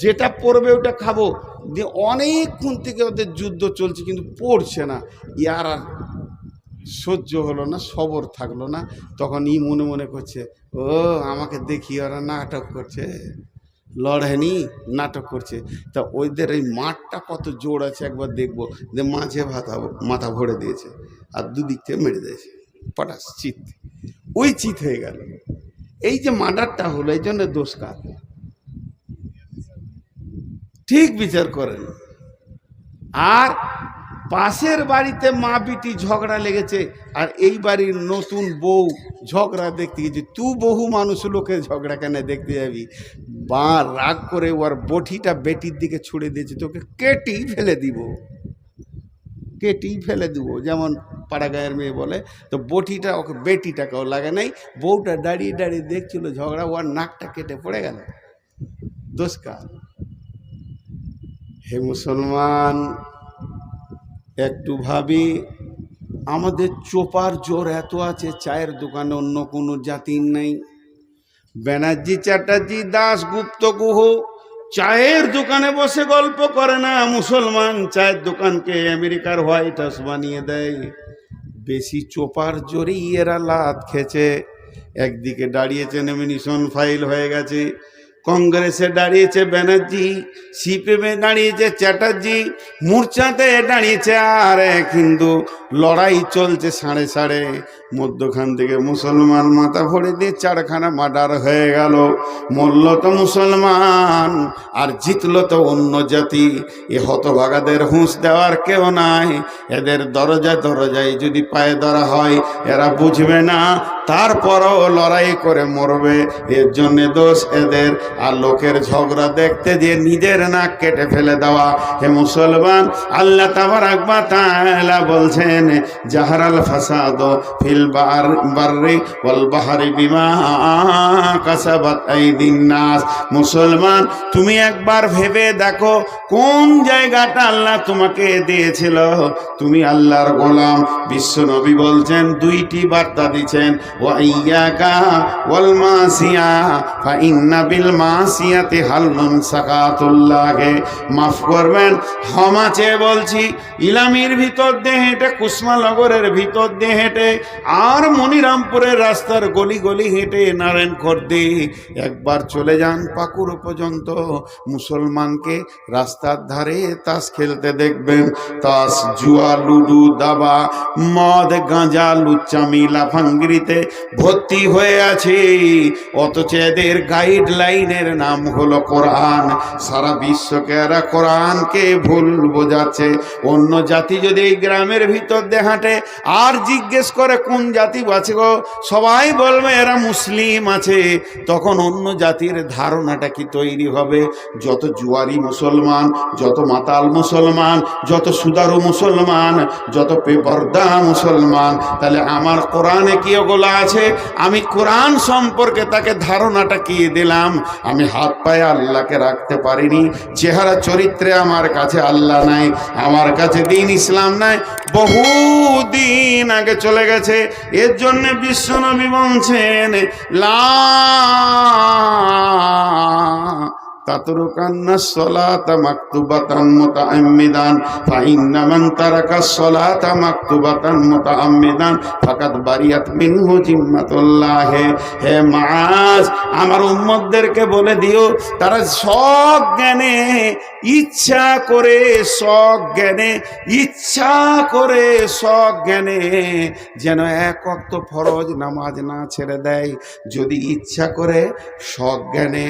যেটা পড়বে ওটা খাবো। দিয়ে অনেকক্ষণ থেকে ওদের যুদ্ধ চলছে, কিন্তু পড়ছে না। ইয়ার আর সহ্য হলো না, সবর থাকলো না। তখন ই মনে মনে করছে, ও আমাকে দেখি ওরা নাটক করছে, লড়েনি, নাটক করছে। তা ওইদের এই মাঠটা কত জোর আছে একবার দেখবো। যে মাঝে মাথা ভরে দিয়েছে, আর দুদিক থেকে মেরে দিয়েছে, পটাশ চিত, ওই চিত হয়ে গেল। এই যে মার্ডারটা হলো, এই জন্য দোষ কার? ঠিক বিচার করেন। আর পাশের বাড়িতে মা বিটি ঝগড়া লেগেছে, আর এই বাড়ির নতুন বউ ঝগড়া দেখতে গেছে। তুই বহু মানুষ লোকের ঝগড়া কেন দেখতে যাবি? বা রাগ করে ওর বটিটা বেটির দিকে ছুড়ে দিয়েছে, তোকে কেটেই ফেলে দিব, কেটেই ফেলে দিব, যেমন পাড়া গায়ের মেয়ে বলে। তো বটিটা ওকে, বেটিটাকেও লাগে নাই। বউটা দাঁড়িয়ে দাঁড়িয়ে দেখছিল ঝগড়া, ওর নাকটা কেটে পড়ে গেল। দোষ কার? হে মুসলমান, একটু ভাবি, আমাদের চোপার জোর এত আছে, চায়ের দোকানে অন্য কোনো জাতির নেই। ব্যানার্জি, চ্যাটার্জি, দাশগুপ্ত, গুহ চায়ের দোকানে বসে গল্প করে না। মুসলমান চায়ের দোকানকে আমেরিকার হোয়াইট হাউস বানিয়ে দেয়। বেশি চোপার জোরেই এরা লাত খেছে। একদিকে দাঁড়িয়েছে নমিনেশন ফাইল হয়ে গেছে, কংগ্রেসে দাঁড়িয়েছে ব্যানার্জি, সিপিএমে দাঁড়িয়েছে চ্যাটার্জি, মোর্চাতে দাঁড়িয়েছে আর এক হিন্দু। লড়াই চলছে সাড়ে সাড়ে। মধ্যখান থেকে মুসলমান মাথা ভরে দিয়ে চারখানা মার্ডার হয়ে গেল। মরল তো মুসলমান, আর জিতল তো অন্য জাতি। এ হতভাগাদের হুঁশ দেওয়ার কেউ নাই। এদের দরজায় দরজায় যদি পায়ে ধরা হয়, এরা বুঝবে না, তারপরও লড়াই করে মরবে। এর জন্যে দোষ এদের। আর লোকের ঝগড়া দেখতে দিয়ে নিজের নাক কেটে ফেলে দেওয়া। হে মুসলমান, আল্লাহ তাবারাক ওয়া তাআলা বলছেন, জাহারাল ফাসাদ ফিল বাররি ওয়াল বাহরি বিমা কাসাবাত আইদিন নাস। মুসলমান, তুমি একবার ভেবে দেখো, কোন জায়গাটা আল্লাহ তোমাকে দিয়েছিল। তুমি আল্লাহর গোলাম। বিশ্ব নবী বলছেন, দুইটি বার্তা দিচ্ছেন, ওয়া ইয়াকা ওয়াল মাসিয়া ফা ইন্না বিল মাসিয়াতি হাল্লুন সাকাতুল্লাহে। মাফ করবেন, ক্ষমা চেয়ে বলছি, ইলামির ভিতর দিয়ে হেঁটে, কুসমানগরের ভিতর দিয়ে হেঁটে, আর মনিরামপুরের রাস্তার গলি গলি হেঁটে নারায়ণ খর্দে একবার চলে যান পাকুড় পর্যন্ত। মুসলমানকে রাস্তার ধারে তাস খেলতে দেখবেন। তাস, জুয়া, লুডু, দাবা, মদ, গাঁজা, লুচ্চামি, লাফাঙ্গিরিতে ভর্তি হয়ে আছে। অথচ এদের গাইডলাইনের নাম হলো কোরআন। সারা বিশ্বকে এরা কোরআনকে ভুল বোঝাচ্ছে। অন্য জাতি যদি এই গ্রামের ভিতর দিয়ে হাঁটে আর জিজ্ঞেস করে কোন জাতি আছে গো, সবাই বলবে এরা মুসলিম আছে। তখন অন্য জাতির ধারণাটা কি তৈরি হবে? যত জুয়ারি মুসলমান, যত মাতাল মুসলমান, যত সুদারু মুসলমান, যত বেপরদা মুসলমান। তাহলে আমার কোরআনে কি ওগুলো আছে? আমি কোরআন সম্পর্কে তাকে ধারণাটা কি দিলাম? আমি হাত পায়ে আল্লাহকে রাখতে পারিনি। চেহারা চরিত্রে আমার কাছে আল্লাহ নাই, আমার কাছে দিন ইসলাম নাই, বহুদিন আগে চলে গেছে। এর জন্য বিশ্বনবী বলছেন, লা তাতরুকান্না সলাতা মাকতুবাতান মুতাআম্মিদান ফা ইন্না মান তারাকাস সলাতা মাকতুবাতান মুতাআম্মিদান ফাকাদ বারিয়াত মিনহু জিম্মাতুল্লাহ। হে মুআজ, আমার উম্মতদেরকে বলে দিও, তারা সজ্ঞানে ইচ্ছা করে, সজ্ঞানে ইচ্ছা করে, সজ্ঞানে যেন এক ওয়াক্ত ফরজ নামাজ না ছেড়ে দেয়। যদি ইচ্ছা করে সজ্ঞানে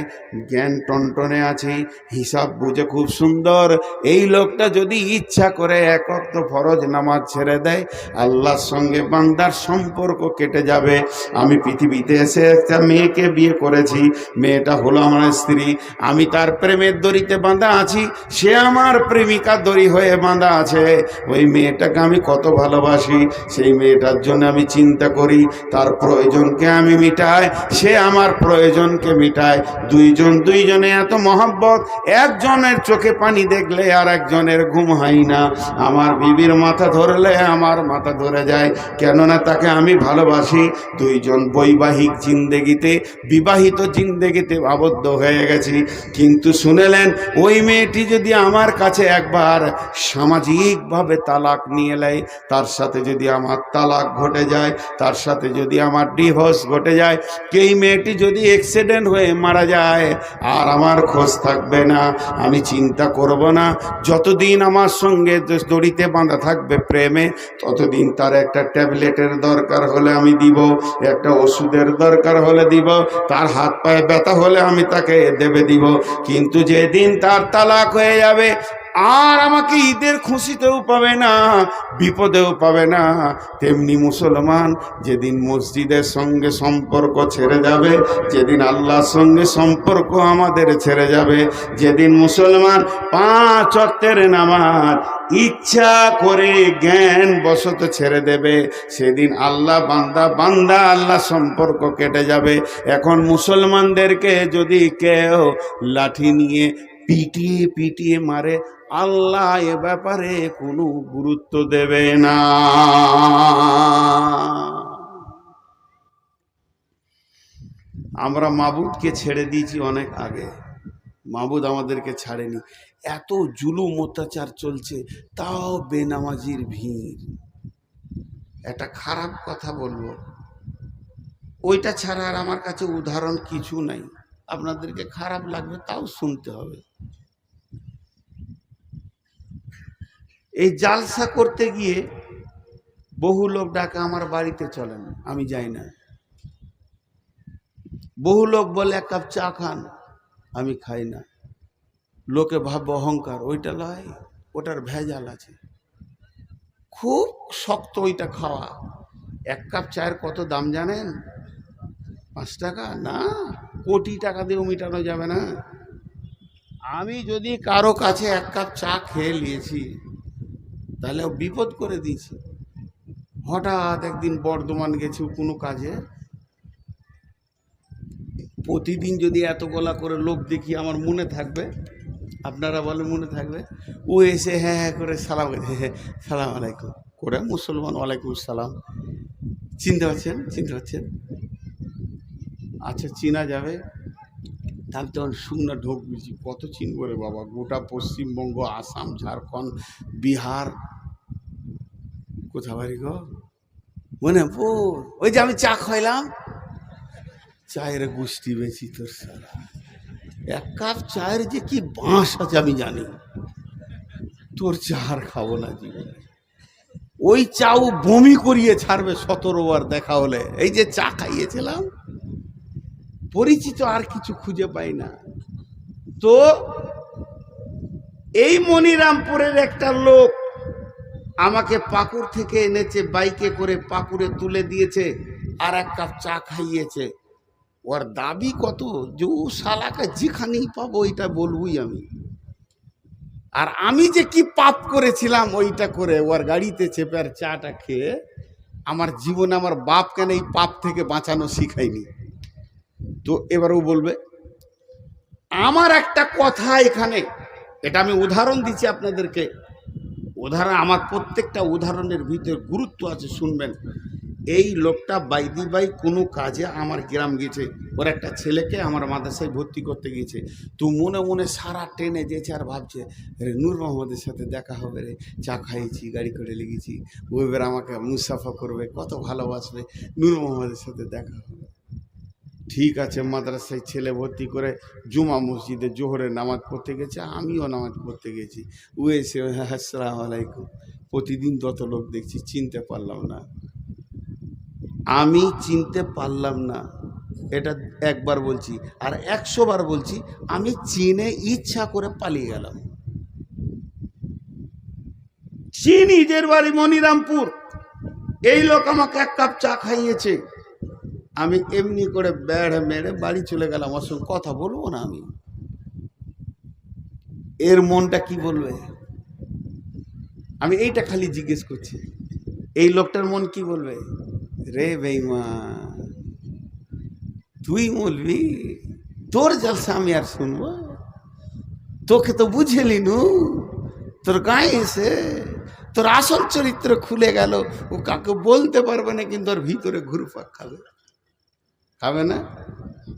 জ্ঞান টনটনে মনে আছে, হিসাব বুঝে খুব সুন্দর। এই লোকটা যদি ইচ্ছা করে এক ওয়াক্ত ফরজ নামাজ ছেড়ে দেয়, আল্লাহর সঙ্গে বান্দার সম্পর্ক কেটে যাবে। আমি পৃথিবীতে এসে একটা মেয়েকে বিয়ে করেছি, মেয়েটা হলো আমার স্ত্রী, আমি তার প্রেমের দড়িতে বাঁধা আছি, সে আমার প্রেমিকা দড়ি হয়ে বাঁধা আছে। ওই মেয়েটাকে আমি কত ভালোবাসি, সেই মেয়েটার জন্য আমি চিন্তা করি, তার প্রয়োজনকে আমি মিটাই, সে আমার প্রয়োজনকে মিটায়। দুইজনে এত মহব্বত, একজনের চোখে পানি দেখলে আর একজনের ঘুম হয় না। আমার বিবির মাথা ধরলে আমার মাথা ধরে যায়, কেননা তাকে আমি ভালোবাসি। দুইজন বৈবাহিক জিন্দেগিতে, বিবাহিত জিন্দেগিতে আবদ্ধ হয়ে গেছি। কিন্তু শুনেলেন, ওই মেয়েটি যদি আমার কাছে একবার সামাজিকভাবে তালাক নিয়ে নেয়, তার সাথে যদি আমার তালাক ঘটে যায়, তার সাথে যদি আমার ডিভোর্স ঘটে যায়, এই মেয়েটি যদি অ্যাক্সিডেন্ট হয়ে মারা যায়, আর আমার খোঁজ থাকবে না, আমি চিন্তা করব না। যতদিন আমার সঙ্গে দড়িতে বাঁধা থাকবে প্রেমে, ততদিন তার একটা ট্যাবলেটের দরকার হলে আমি দিব, একটা ওষুধের দরকার হলে দিব, তার হাত পায়ে ব্যথা হলে আমি তাকে দেবে দিব। কিন্তু যেদিন তার তালাক হয়ে যাবে, আর আমাকে ঈদের খুশিতেও পাবে না, বিপদেও পাবে না। তেমনি মুসলমান যেদিন মসজিদের সঙ্গে সম্পর্ক ছেড়ে যাবে, যেদিন আল্লাহর সঙ্গে সম্পর্ক আমাদের ছেড়ে যাবে, যেদিন মুসলমান 5 ওয়াক্তের নামাজ ইচ্ছা করে জ্ঞান বশত ছেড়ে দেবে, সেদিন আল্লাহ বান্দা আল্লাহ সম্পর্ক কেটে যাবে। এখন মুসলমানদেরকে যদি কেউ লাঠি নিয়ে পিটিয়ে মারে, আল্লাহ এ ব্যাপারে কোনো গুরুত্ব দেবে না। আমরা মাবুদকে ছেড়ে দিয়েছি অনেক আগে, মাবুদ আমাদেরকে ছাড়েনি। এত জুলুম অত্যাচার চলছে, তাও বেনামাজির ভিড়। একটা খারাপ কথা বলবো, ওইটা ছাড়া আর আমার কাছে উদাহরণ কিছু নাই। আপনাদেরকে খারাপ লাগবে, তাও শুনতে হবে। এই জালসা করতে গিয়ে বহু লোক ডাকে আমার বাড়িতে চলেন, আমি যাই না। বহু লোক বলে 1 কাপ চা খান, আমি খাই না। লোকে ভাববে অহংকার, ওইটা লয়, ওটার ভেজাল আছে, খুব শক্ত ওইটা খাওয়া। 1 কাপ চায়ের কত দাম জানেন? 5 টাকা না, কোটি টাকা দিয়েও মেটানো যাবে না। আমি যদি কারো কাছে 1 কাপ চা খেয়ে নিয়েছি, তাহলে বিপদ করে দিয়েছি। হঠাৎ একদিন বর্ধমান গেছি কোনো কাজে, প্রতিদিন যদি এত গলা করে লোক দেখি, আমার মনে থাকবে? আপনারা বলে মনে থাকবে? ও এসে হ্যাঁ হ্যাঁ করে সালাম, হ্যাঁ সালাম আলাইকুম করে, মুসলমান, ওয়ালাইকুম সালাম। চিনতে পারছেন? আচ্ছা, চিনা যাবে। আমি তখন শুকনা ঢোক বুঝি, কত চিনবো রে বাবা, গোটা পশ্চিমবঙ্গ, আসাম, ঝাড়খণ্ড, বিহার, কোথা বাড়ি গো? মনে ওই যে আমি চা খাইলাম, চায়ের গোষ্ঠী বেশি তোর সারা। 1 কাপ চায়ের যে কি বাঁশ আছে আমি জানি, তোর চা আর খাবো না জীবনে। ওই চাও বমি করিয়ে ছাড়বে 17 বার দেখা হলে। এই যে চা খাইয়েছিলাম, পরিচিত আর কিছু খুঁজে পাই না। তো এই মনিরামপুরের একটা লোক আমাকে পাকুড় থেকে এনেছে, বাইকে করে পাকুড়ে তুলে দিয়েছে, আর 1 কাপ চা খাইয়েছে। ওর দাবি কত, যে ও শালাকে যেখানেই পাবো ওইটা বলবই আমি। আর আমি যে কি পাপ করেছিলাম ওইটা করে ওর গাড়িতে চেপে আর চাটা খেয়ে, আমার জীবনে আমার বাপ কেন এই পাপ থেকে বাঁচানো শিখায়নি। তো এবার ও বলবে, আমার একটা কথা এখানে, এটা আমি উদাহরণ দিচ্ছি আপনাদেরকে, উদাহরণ, আমার প্রত্যেকটা উদাহরণের ভিতরে গুরুত্ব আছে, শুনবেন। এই লোকটা বাইদি বাই কোনো কাজে আমার গ্রাম গেছে, ওর একটা ছেলেকে আমার মাদ্রাসায় ভর্তি করতে গিয়েছে। তো মনে মনে সারা ট্রেনে যেছে আর ভাবছে, রে নূর মোহাম্মদের সাথে দেখা হবে রে, চা খাইয়েছি, গাড়ি করে লেগেছি, ও এবার আমাকে মুসাফা করবে, কত ভালোবাসবে, নূর মোহাম্মদের সাথে দেখা হবে। ঠিক আছে, মাদ্রাসায় ছেলে ভর্তি করে জুমা মসজিদে জোহরের নামাজ পড়তে গেছে, আমিও নামাজ পড়তে গেছি। ও এসে আসসালামু আলাইকুম, প্রতিদিন তত লোক দেখছি, চিনতে পারলাম না, আমি চিনতে পারলাম না। এটা একবার বলছি, আর 100 বার বলছি, আমি চীনে ইচ্ছা করে পালিয়ে গেলাম। চীন, নিজের বাড়ি মনিরামপুর। এই লোক আমাকে 1 কাপ চা খাইয়েছে, আমি এমনি করে বেড়ে মেরে বাড়ি চলে গেলাম। ওর সঙ্গে কথা বলবো না আমি। এর মনটা কি বলবে? আমি এইটা খালি জিজ্ঞেস করছি, এই লোকটার মন কি বলবে? রে বেঈমান, তুই বলবি তোর জলসা আমি আর শুনবো? তোকে তো বুঝেলি নু, তোর গায়ে এসে তোর আসল চরিত্র খুলে গেল। ও কাকে বলতে পারবে না, কিন্তু ওর ভিতরে ঘুরপাক খাবে, খাবে না?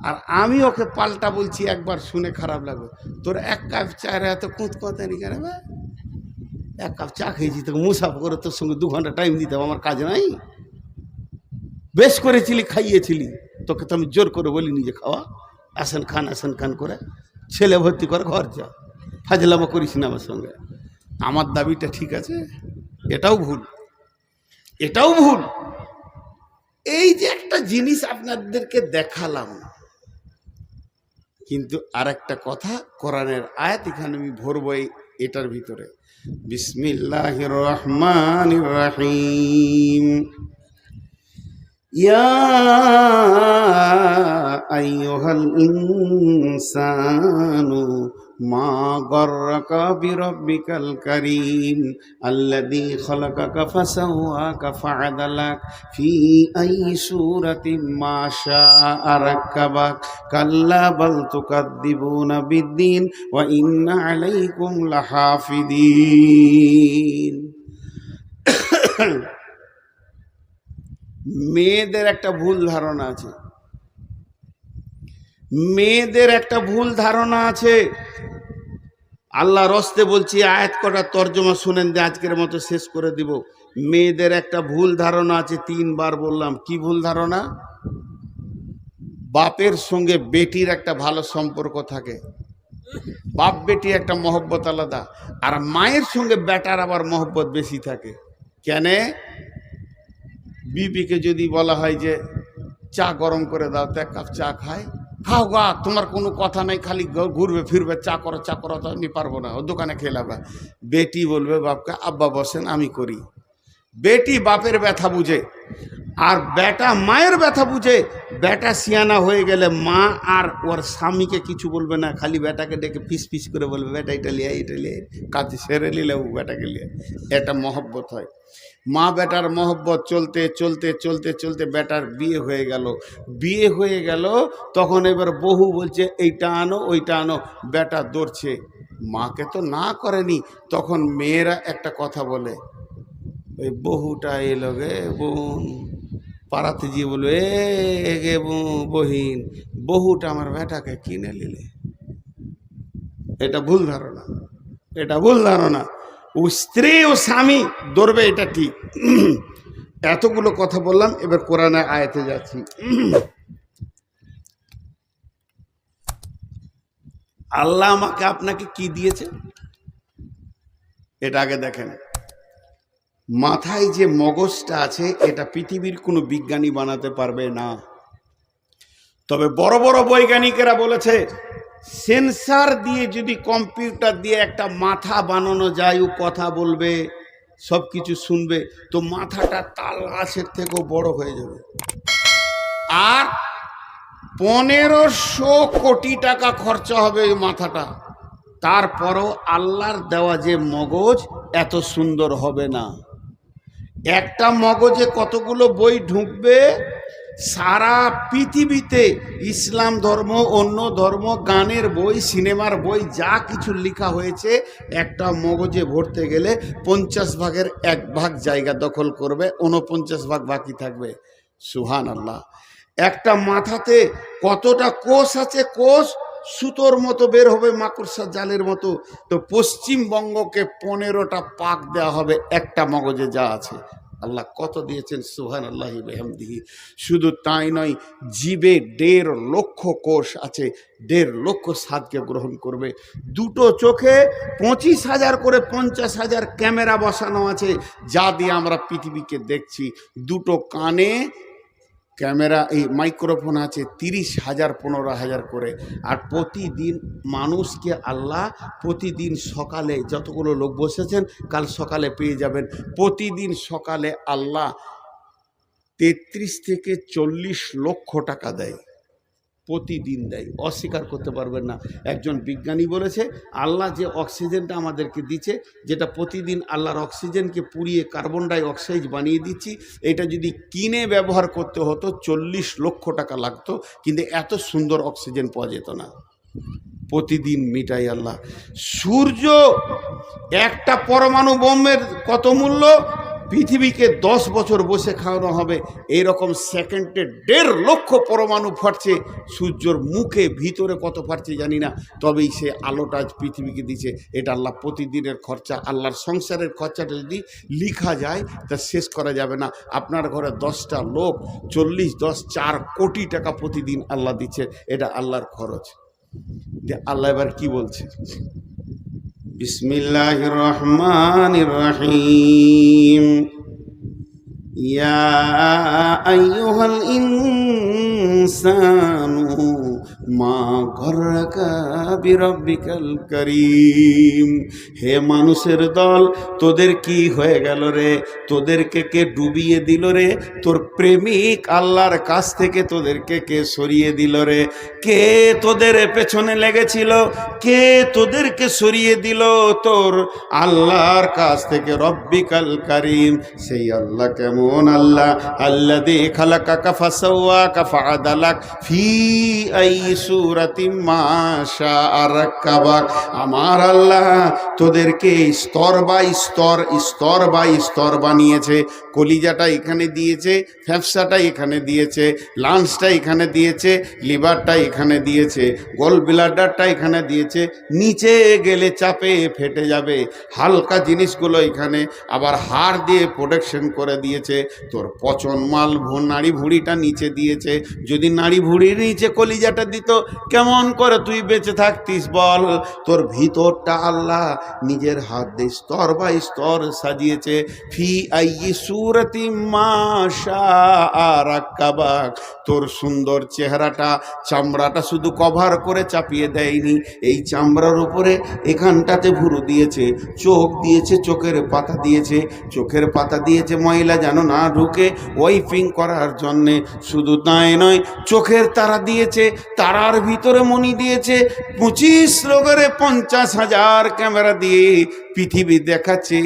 আর আমি ওকে পাল্টা বলছি, একবার শুনে খারাপ লাগবে, তোর 1 কাপ চায়ের এত কুঁতকুঁতে নি কেন? 1 কাপ চা খেয়েছি, তোকে মুসাফা করে তোর সঙ্গে 2 ঘন্টা টাইম দিতে হবে, আমার কাজ নাই? বেশ করেছিলি, খাইয়েছিলি, তোকে তো আমি জোর করে বলিনি যে খাওয়া। আসেন খান করে ছেলে ভর্তি করে ঘর যা, ফাজলামো করিস না আমার সঙ্গে। আমার দাবিটা ঠিক আছে? এটাও ভুল, এটাও ভুল। এই যে একটা জিনিস আপনাদেরকে দেখালাম, কিন্তু আর একটা কথা, কোরআনের আয়াত এখানে আমি ভরবো এটার ভিতরে। বিসমিল্লাহির রহমানির রহিম। ইয়া আইয়ুহাল ইনসানু মা গররাকা বিরব্বিকাল কারীম আল্লাযী খালাকাকা ফাসাওয়াকা ফাআদালাক ফি আইয়ি সূরাতিন মা শাআ রাক্কাবাক কাল্লা বাল তুকাদ্দিবুনা বিদ্দীন ওয়া ইন্না আলাইকুম লাহাফিদিন। মেয়েদের একটা ভুল ধারণা আছে, মেয়েদের একটা ভুল ধারণা আছে। আল্লাহ রস্তে বলছি, আয়াত কটা তর্জমা শুনেন দিয়ে আজকের মতো শেষ করে দিব। মেয়েদের একটা ভুল ধারণা আছে, 3 বার বললাম। কি ভুল ধারণা? বাপের সঙ্গে বেটির একটা ভালো সম্পর্ক থাকে, বাপ বেটি একটা মহব্বত আলাদা, আর মায়ের সঙ্গে বেটার আবার মহব্বত বেশি থাকে। কেন? বিবিকে যদি বলা হয় যে চা গরম করে দাও, তো 1 কাপ চা খায়, খাও গা, তোমার কোনো কথা নাই, খালি ঘুরবে ফিরবে, চা করো তো আমি পারবো না, ও দোকানে খেয়ে লাবা। বেটি বলবে বাপকে, আব্বা বসেন আমি করি। বেটি বাপের ব্যথা বুঝে, আর বেটা মায়ের ব্যথা বুঝে। বেটা সিয়ানা হয়ে গেলে মা আর ওর স্বামীকে কিছু বলবে না, খালি বেটাকে ডেকে পিস করে বলবে, বেটা এটা লিয়ে, কাজ সেরে নিলে ও বেটাকে লিয়ে। এটা মহব্বত হয়। মা বেটার মহব্বত চলতে চলতে চলতে চলতে বেটার বিয়ে হয়ে গেল। তখন এবার বহু বলছে এইটা আনো ওইটা আনো, বেটা দৌড়ছে, মাকে তো না করেনি। তখন মেয়েরা একটা কথা বলে, ওই বহুটা এলো গে বোন, পাড়াতে গিয়ে বলবে, এ গে বহিন, বহুটা আমার বেটাকে কিনে নিলে। এটা ভুল ধারণা, এটা ভুল ধারণা। ও স্ত্রী ও স্বামী ধরবে, এটা ঠিক। এতগুলো কথা বললাম, এবার কোরআনের আয়াতে যাচ্ছি। আল্লাহ আমাকে আপনাকে কি দিয়েছে এটা আগে দেখেন। মাথায় যে মগজটা আছে, এটা পৃথিবীর কোনো বিজ্ঞানী বানাতে পারবে না। তবে বড় বড় বৈজ্ঞানিকেরা বলেছে, সেন্সার দিয়ে যদি কম্পিউটার দিয়ে একটা মাথা বানানো যায়, ও কথা বলবে, সব কিছু শুনবে, তো মাথাটা তাল গাছের থেকেও বড় হয়ে যাবে। আর 1500 কোটি টাকা খরচা হবে ওই মাথাটা, তারপরও আল্লাহর দেওয়া যে মগজ এত সুন্দর হবে না। একটা মগজে কতগুলো বই ঢুকবে, সারা পৃথিবীতে ইসলাম ধর্ম, অন্য ধর্ম, গানের বই, সিনেমার বই, যা কিছু লেখা হয়েছে, একটা মগজে ভরতে গেলে 50 ভাগের 1 ভাগ জায়গা দখল করবে, 49 ভাগ বাকি থাকবে। সুবহানাল্লাহ। একটা মাথাতে কতটা কোষ আছে, কোষ সুতোর মতো বের হবে, মাকড়সার জালের মতো। তো পশ্চিমবঙ্গকে 15টা পাক দেওয়া হবে একটা মগজে যা আছে। আল্লাহ কত দিয়েছেন, সুবহানাল্লাহি বিহামদিহি। শুধু তাই নয়, জীবে 1.5 লক্ষ কোষ আছে, 1.5 লক্ষ স্বাদকে গ্রহণ করবে। 2টো চোখে 25,000 করে 50,000 ক্যামেরা বসানো আছে, যা দিয়ে আমরা পৃথিবীকে দেখছি। 2টো কানে ক্যামেরা এই মাইক্রোফোন আছে 30,000 15,000 করে। আর প্রতিদিন মানুষকে আল্লাহ প্রতিদিন সকালে, যতগুলো লোক বসেছেন কাল সকালে পেয়ে যাবেন, প্রতিদিন সকালে আল্লাহ 33 থেকে 40 লক্ষ টাকা দেয়, প্রতিদিন দেয়, অস্বীকার করতে পারবেন না। একজন বিজ্ঞানী বলেছে আল্লাহ যে অক্সিজেনটা আমাদেরকে দিচ্ছে, যেটা প্রতিদিন আল্লাহর অক্সিজেনকে পুড়িয়ে কার্বন ডাই অক্সাইড বানিয়ে দিচ্ছি, এটা যদি কিনে ব্যবহার করতে হতো 40 লক্ষ টাকা লাগতো, কিন্তু এত সুন্দর অক্সিজেন পাওয়া যেত না। প্রতিদিন মিটাই আল্লাহ। সূর্য একটা পরমাণু বোমের কত মূল্য, পৃথিবীকে 10 বছর বসে খাওয়ানো হবে। এইরকম সেকেন্ডে 1.5 লক্ষ পরমাণু ফাটছে সূর্যর মুখে, ভিতরে কত ফাটছে জানি না, তবেই সে আলোটা আজ পৃথিবীকে দিচ্ছে। এটা আল্লাহ প্রতিদিনের খরচা। আল্লাহর সংসারের খরচাটা যদি লিখা যায় তা শেষ করা যাবে না। আপনার ঘরে 10টা লোক 4 কোটি টাকা প্রতিদিন আল্লাহ দিচ্ছে, এটা আল্লাহর খরচ। যে আল্লাহ এবার কি বলছে, বিসমিল্লাহির রহমানির রহিম, ইয়া আইয়ুহাল ইনসানু মা গররাকা বিরব্বিকাল কারীম। হে মানুষের দল, তোদের কি হয়ে গেল রে? তোদেরকে কে ডুবিয়ে দিল রে? তোর প্রেমিক আল্লাহর কাছ থেকে তোদেরকে কে সরিয়ে দিল রে? কে তোদের পেছনে লেগেছিল? কে তোদেরকে সরিয়ে দিল তোর আল্লাহর কাছ থেকে? রব্বিকাল কারীম, সেই আল্লাহ কেমন আল্লাহ? আল্লাযী খালাকাকা ফাসাওয়াকা ফাআদালাক ফি আই সূরাতিম মা শাআ রাক্কাবাক। আমার আল্লাহ তোদেরকে স্তর বাই স্তর, স্তর বাই স্তর বানিয়েছে। কলিজাটা এখানে দিয়েছে, ফ্যাপসাটা এখানে দিয়েছে, লাঞ্চটা এখানে দিয়েছে, লিভারটা এখানে দিয়েছে, গোল ব্লাডারটা এখানে দিয়েছে। নিচে গেলে চাপে ফেটে যাবে, হালকা জিনিসগুলো এখানে, আবার হাড় দিয়ে প্রোটেকশন করে দিয়েছে। তোর পচন মাল নাড়ি ভুঁড়িটা নিচে দিয়েছে। যদি নাড়ি ভুঁড়ির নিচে কলিজাটা দিত, কেমন করে তুই বেঁচে থাকতিস বল? তোর ভিতরটা আল্লাহ নিজের হাত দিয়ে স্তর বাই স্তর সাজিয়েছে। ফি আইয়ি সূরাতিম মা শাআ রাক্কাবাক। তোর সুন্দর চেহারাটা, চামড়াটা শুধু কভার করে চাপিয়ে দেয়নি, এই চামড়ার উপরে এখানটাতে ভুরু দিয়েছে, চোখ দিয়েছে, চোখের পাতা দিয়েছে, চোখের পাতা দিয়েছে ময়লা যেন না ঢুকে, ওয়াইপিং করার জন্যে। শুধু তাই নয়, চোখের তারা দিয়েছে, তারার ভিতরে মণি দিয়েছে। 25 লোকেরে 50,000 ক্যামেরা দিয়ে পৃথিবী দেখাচ্ছে।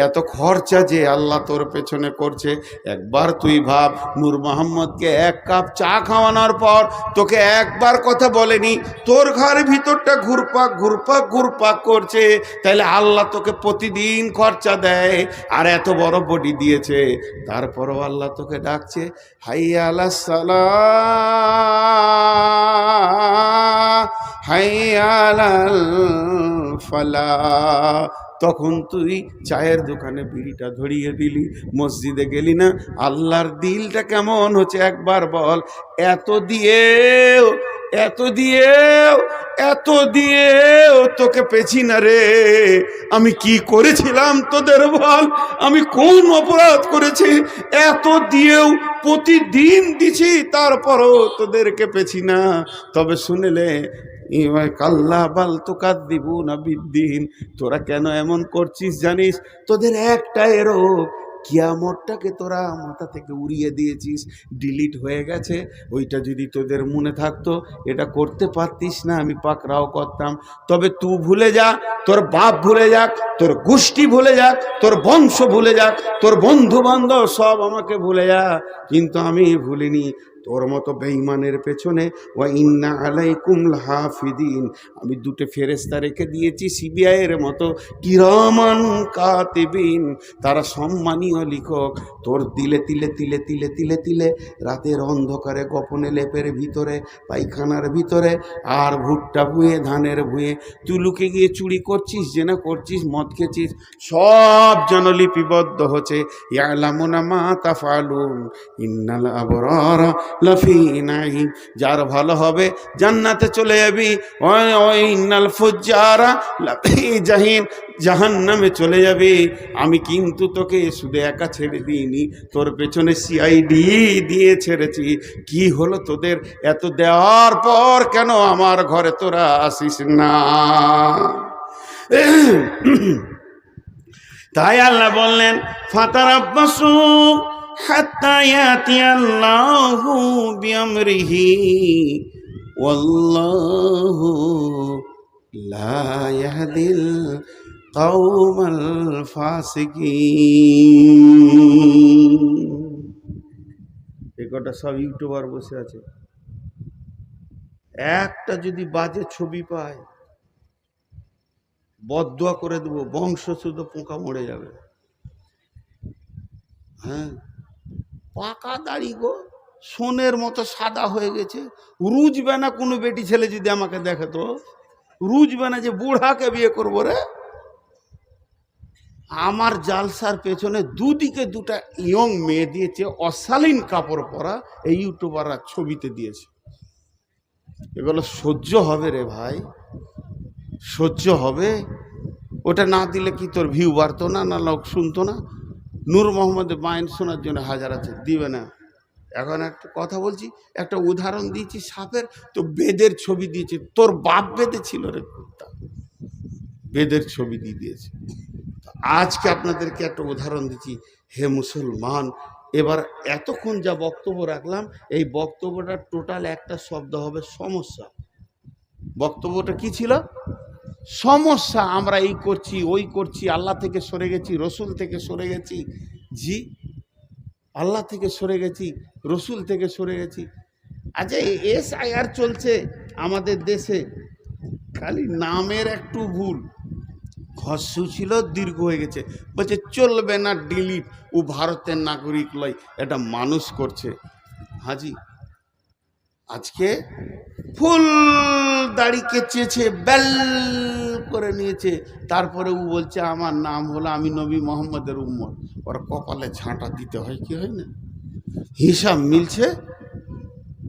এত খরচা যে আল্লাহ তোর পেছনে করছে। একবার তুই ভাব, নূর মোহাম্মদকে 1 কাপ চা খাওয়ানোর পর তোকে একবার কথা বলেনি, তোর ঘরের ভিতরটা ঘুরপাক ঘুরপাক ঘুরপাক করছে। তাইলে আল্লাহ তোকে প্রতিদিন খরচা দেয়, আর এত বড় বডি দিয়েছে, তারপরও আল্লাহ তোকে ডাকছে, হাইয়া আলাস সালাহ, হাইয়া আলাল ফালাহ। তখন তুই চায়ের দোকানে বিড়িটা ধরিয়ে দিলি, মসজিদে গেলি না। আল্লাহর দিলটা কেমন হচ্ছে একবার বল। এত দিয়েও এত দিয়েও এত দিয়েও তোকে পেছি না রে। আমি কি করেছিলাম তোদের বল? আমি কোন অপরাধ করেছি? এত দিয়েও প্রতিদিন দিছি, তারপরও তোদেরকে পেছি না। তবে শুনলে কাল্লা বাল তুকাদ্দিবুনা বিদ্দিন। তোরা কেন এমন করছিস জানিস? তোদের একটাই রোগ, কিয়ামতটাকে তোরা মাথা থেকে উড়িয়ে দিয়েছিস, ডিলিট হয়ে গেছে। ওইটা যদি তোদের মনে থাকতো, এটা করতে পারতিস না, আমি পাকড়াও করতাম। তবে তুই ভুলে যা, তোর বাপ ভুলে যাক, তোর গোষ্ঠী ভুলে যাক, তোর বংশ ভুলে যাক, তোর বন্ধু বান্ধব সব আমাকে ভুলে যা, কিন্তু আমি ভুলিনি তোর মতো বেঈমানের পেছনে। ওয়া ইন্না আলাইকুম লাহাফিদিন, আমি 2টে ফেরেশতা রেখে দিয়েছি সিবিআইয়ের মতো, কিরামান কাতিবিন, তারা সম্মানীয় লিখক। তোর দিলে তিলে তিলে তিলে তিলে তিলে রাতের অন্ধকারে গোপনে লেপের ভিতরে, পায়খানার ভিতরে, আর ভুট্টা ভুঁয়ে, ধানের ভুঁয়ে তুই লুকে গিয়ে চুরি করছিস, জেনা করছিস, মদ খেয়েছিস, সব যেন লিপিবদ্ধ হচ্ছে। ইয়ালামুনা মা তাফআলুন ইন্নাল আবরারা লাফি নাঈম, যার ভালো হবে জান্নাতে চলে যাবি, ওয়া ইন্নাল ফুজ্জারা লাফি জাহিম, জাহান্নামে চলে যাবে। আমি কিন্তু তোকে শুধু একা ছেড়ে দিইনি, তোর পেছনে সিআইডি দিয়ে ছেড়েছি। কি হলো তোদের, এত দেওয়ার পর কেন আমার ঘরে তোরা আসিস না? তাই আল্লাহ বললেন ফাতারাব্বাসু হাত্তা ইয়াতিয়াল্লাহু বিআমরিহি ওয়াল্লাহু লা ইয়াহদিল কাওমাল ফাসিকিন। এই কটা সব ইউটিউবার বসে আছে, একটা যদি বাজে ছবি পায় বদদুয়া করে দেবো, বংশ শুধু পোকা মরে যাবে। হ্যাঁ, পাকা দাড়ি গো, সোনের মতো সাদা হয়ে গেছে, রুজবে না। কোনো বেটি ছেলে যদি আমাকে দেখে তো রুজবে না যে বুড়াকে বিয়ে করবো রে। আমার জালসার পেছনে দুদিকে দুটা ইয়ং মেয়ে দিয়েছে, অশালীন কাপড় পরা, এই ইউটিউবাররা ছবিতে দিয়েছে। এগুলো সহ্য হবে রে ভাই, সহ্য হবে? ওটা না দিলে কি তোর ভিউ বাড়তো না, না লোক শুনতো না? নূর মোহাম্মদের মাইন শোনার জন্য হাজার আছে, দিবে না। এখন একটা কথা বলছি, একটা উদাহরণ দিয়েছি সাপের, তো বেদের ছবি দিয়েছে। তোর বাপ বেদে ছিল রে কুত্তা, বেদের ছবি দিয়ে দিয়েছে। আজকে আপনাদেরকে একটা উদাহরণ দিচ্ছি, হে মুসলমান। এবার এতক্ষণ যা বক্তব্য রাখলাম, এই বক্তব্যটা টোটাল একটা শব্দ হবে সমস্যা। বক্তব্যটা কি ছিল? সমস্যা। আমরা এই করছি, ওই করছি, আল্লাহ থেকে সরে গেছি, রসুল থেকে সরে গেছি। জি, আল্লাহ থেকে সরে গেছি, রসুল থেকে সরে গেছি। আচ্ছা, SIR চলছে আমাদের দেশে, খালি নামের একটু ভুল, হ্রস্ব ছিল দীর্ঘ হয়ে গেছে, বলছে চলবে না, ডিলিট। ও ভারতের নাগরিক লয়, এটা মানুষ করছে। হাজি আজকে ফুল দাড়ি কেচেছে, বেল করে নিয়েছে, তারপরে ও বলছে আমার নাম হলো, আমি নবী মোহাম্মদের উম্মত। ওর কপালে ঝাঁটা দিতে হয়, কি হয় না? হিসাব মিলছে।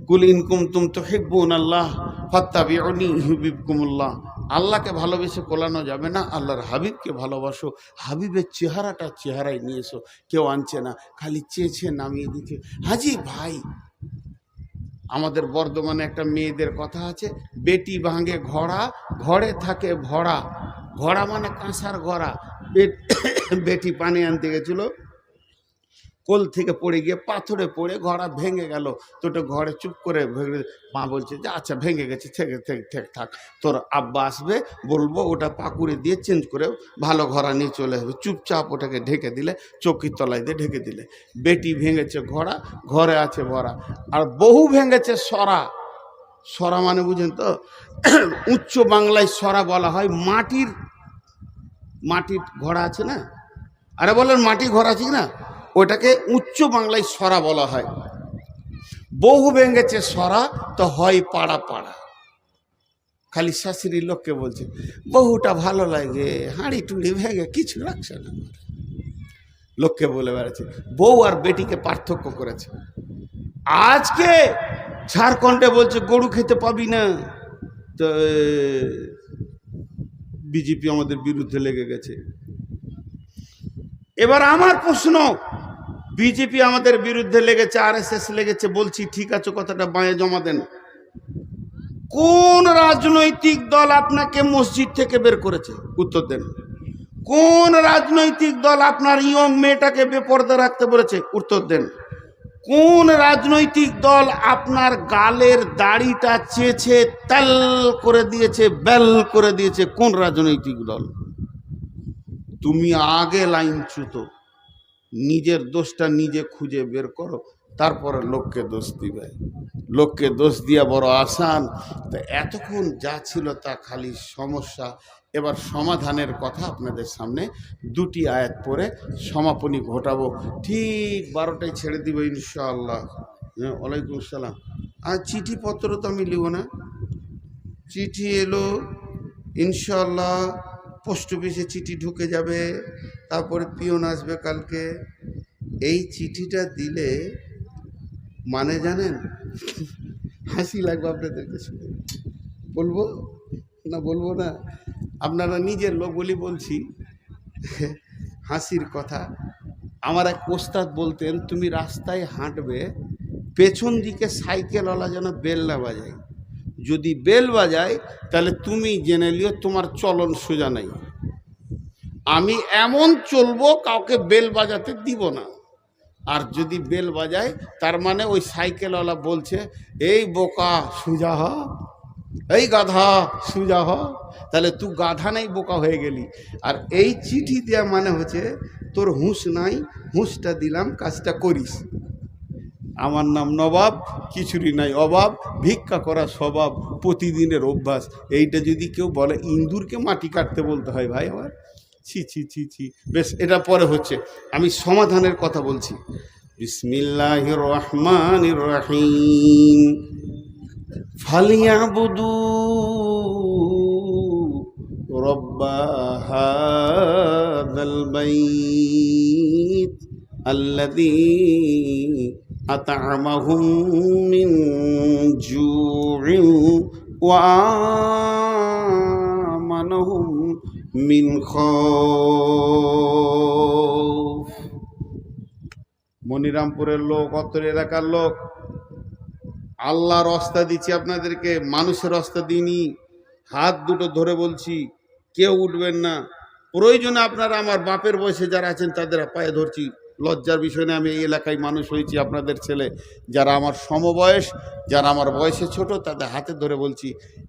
কুল ইন কুনতুম তুহিব্বুনাল্লাহ ফাত্তাবিউনি ইউহিব্বুকুমুল্লাহ। আল্লাহকে ভালোবেসে কোলানো যাবে না, আল্লাহর হাবিবকে ভালোবাসো। হাবিবের চেহারাই নিয়ে এসো। কেউ আনছে না, খালি চেয়েছে নামিয়ে দিচ্ছে। হাজি ভাই, আমাদের বর্ধমানে একটা মেয়েদের কথা আছে, বেটি ভাঙে ঘোড়া, ঘরে থাকে ভরা। ঘোড়া মানে কাঁসার ঘোড়া। বেটি পানি আনতে গেছিল, কোল থেকে পড়ে গিয়ে পাথরে পড়ে ঘোড়া ভেঙে গেল। তো ওটা ঘরে চুপ করে মা বলছে যে আচ্ছা ভেঙে গেছে, থেকে থাক, তোর আব্বা আসবে, বলবো ওটা পাকুড়ে দিয়ে চেঞ্জ করে ভালো ঘোড়া নিয়ে চলে আসবে। চুপচাপ ওটাকে ঢেকে দিলে, চৌকির তলায় দিয়ে ঢেকে দিলে। বেটি ভেঙেছে ঘোড়া, ঘরে আছে ভরা। আর বহু ভেঙেছে সরা। সরা মানে বুঝেন তো, উচ্চ বাংলায় সরা বলা হয় মাটির ঘোড়া আছে না, আরে বলেন মাটির ঘোড়া আছে না, ওটাকে উচ্চ বাংলায় সরা বলা হয়। বহু ভেঙেছে সরা, তো হয় পাড়া পাড়া। খালি শাশুড়ির লোককে বলছে বহুটা ভালো লাগে, হাঁড়ি টুড়ি ভেঙে কিছু রাখছে না। লোককে বলে বেড়াচ্ছে। বউ আর বেটিকে পার্থক্য করেছে। আজকে ঝাড়খণ্ডে বলছে গরু খেতে পাবি না, তো বিজেপি আমাদের বিরুদ্ধে লেগে গেছে। এবার আমার প্রশ্ন, বিজেপি আমাদের বিরুদ্ধে লেগেছে, RSS লেগেছে, বলছি ঠিক আছে, কথাটা বাঁয়ে জমা দেন। কোন রাজনৈতিক দল আপনাকে মসজিদ থেকে বের করেছে? উত্তর দেন। কোন রাজনৈতিক দল আপনার ইয়ং মেয়েটাকে বেপর্দা রাখতে বলেছে? উত্তর দেন। কোন রাজনৈতিক দল আপনার গালের দাড়িটা চেয়েছে তেল করে দিয়েছে, বেল করে দিয়েছে? কোন রাজনৈতিক দল? তুমি আগে লাইন ছুতো, নিজের দোষটা নিজে খুঁজে বের করো, তারপরে লোককে দোষ দিবে। লোককে দোষ দিয়া বড় আসান। তো এতক্ষণ যা ছিল তা খালি সমস্যা। এবার সমাধানের কথা আপনাদের সামনে দুটি আয়াত পড়ে সমাপনী ঘটাবো। ঠিক 12টায় ছেড়ে দিব ইনশাআল্লাহ। হ্যাঁ, ওয়ালাইকুম আসসালাম। আর চিঠিপত্র তো আমি লিব না, চিঠি এলো ইনশাআল্লাহ, পোস্ট অফিসে চিঠি ঢুকে যাবে, তারপরে পিয়ন আসবে কালকে। এই চিঠিটা দিলে মানে জানেন, হাসি লাগবে আপনাদেরকে শুনে। বলবো না বলবো না? আপনারা নিজের লোক বলি বলছি, হাসির কথা। আমার এক ওস্তাদ বলতেন, তুমি রাস্তায় হাঁটবে, পেছন দিকে সাইকেলওয়ালা যেন বেল না বাজায়। যদি বেল বাজায় তাহলে তুমি জেনে লিও তোমার চলন সোজা নাই। আমি এমন চলবো কাউকে বেল বাজাতে দিব না। আর যদি বেল বাজায় তার মানে ওই সাইকেলওয়ালা বলছে, এই বোকা সোজা হ, এই গাধা সোজা হ। তাহলে তুই গাধা নাই, বোকা হয়ে গেলি। আর এই চিঠি দেওয়া মানে হচ্ছে তোর হুঁশ নাই, হুঁশটা দিলাম, কাজটা করিস। আমার নাম নবাব, কিছুরই নাই অভাব, ভিক্ষা করা স্বভাব, প্রতিদিনের অভ্যাস। এইটা যদি কেউ বলে, ইন্দুরকে মাটি কাটতে বলতে হয় ভাই আমার? ছি ছি ছি ছি। বেশ, এটা পরে হচ্ছে, আমি সমাধানের কথা বলছি। বিসমিল্লাহির রহমানির রহিম। ফালিয়াবুদু রব্বা হাযাল বাইত আল্লাযী আত'আমাহুম মিন জু'ইন ওয়া আমানাহুম মিন খাউফ। মনিরামপুরের লোক, অত্তর এলাকার লোক, আল্লাহর রাস্তা দিচ্ছি আপনাদেরকে, মানুষের রাস্তা দিইনি। হাত দুটো ধরে বলছি, কেউ উঠবেন না। প্রয়োজনে আপনারা আমার বাপের বয়সে যারা আছেন তাদের পায়ে ধরছি, লজ্জার বিষয় না। আমি এই এলাকায় মানুষ হয়েছি, আপনাদের ছেলে যারা আমার সমবয়স, যারা আমার বয়সে ছোট, তাদের হাতে ধরে বলছি,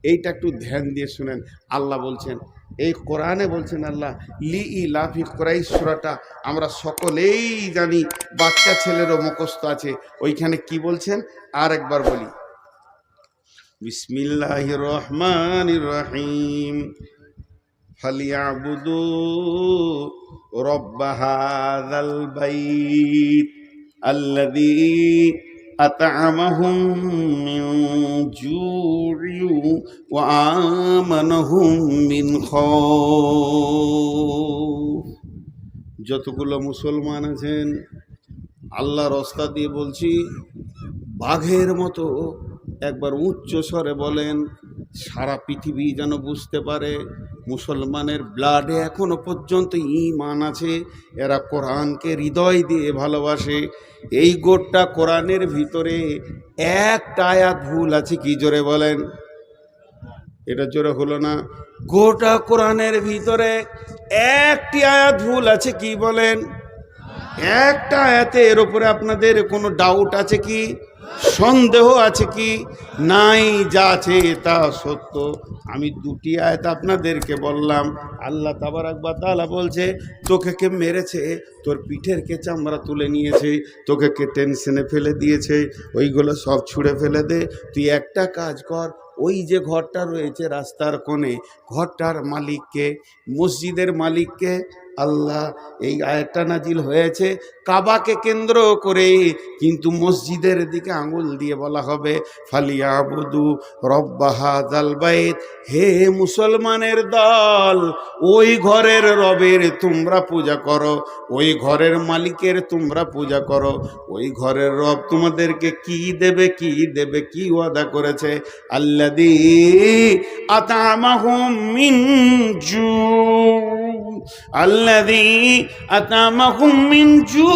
এইটা একটু ধ্যান দিয়ে শুনেন। আল্লাহ বলছেন, এই কোরআনে বলছেন আল্লাহ, লি লাফি কুরাইশ সূরাটা আমরা সকলেই জানি, বাচ্চা ছেলেরও মুখস্থ আছে। ওইখানে কি বলছেন আর একবার বলি, বিসমিল্লাহির রহমানির রহিম। ফালিয়াবুদু রব্বা হাযাল বাইত আল্লাযী আত'আমাহুম মিন জু'ইন ওয়া আমানাহুম মিন খাউফ। যতগুলো মুসলমান আছেন, আল্লাহর রাস্তা দিয়ে বলছি, বাঘের মতো একবার উচ্চ স্বরে বলেন, সারা পৃথিবী যেন বুঝতে পারে মুসলমানের ব্লাডে এখনো পর্যন্ত ঈমান আছে, এরা কোরআনকে হৃদয় দিয়ে ভালোবাসে। এই গোটা কোরআনের ভিতরে একটা আয়াত ভুল আছে কি? জোরে বলেন, এটা জোরে হলো না। গোটা কোরআনের ভিতরে একটি আয়াত ভুল আছে কি? বলেন, একটা আয়াতে। এর উপরে আপনাদের কোনো ডাউট আছে কি? সন্দেহ আছে কি? নাই, যা আছে তা সত্য। আমি দুটি আয়াত আপনাদেরকে বললাম। আল্লাহ তাবারাক ওয়া তাআলা বলছে, তোকে কে মেরেছে, তোর পিঠের কে চামড়া তুলে নিয়েছে, তোকে কে টেনশনে ফেলে দিয়েছে, ওইগুলো সব ছুঁড়ে ফেলে দে। তুই একটা কাজ কর, ওই যে ঘরটা রয়েছে রাস্তার কোণে, ঘরটার মালিককে, মসজিদের মালিককে। আল্লাহ, এই আয়াতটা নাজিল হয়েছে কাবাকে কেন্দ্র করে, কিন্তু মসজিদের দিকে আঙুল দিয়ে বলা হবে, ফালিয়াবুদু রব্বা হাযাল বাইত। হে মুসলমানের দল, ওই ঘরের রবের তোমরা পূজা করো, ওই ঘরের মালিকের তোমরা পূজা করো। ওই ঘরের রব তোমাদেরকে কি দেবে, কি দেবে, কি ওয়াদা করেছে? আল্লাযী আত'আমাহুম মিন জু', আল্লাযী আত'আমাহুম মিন জু'।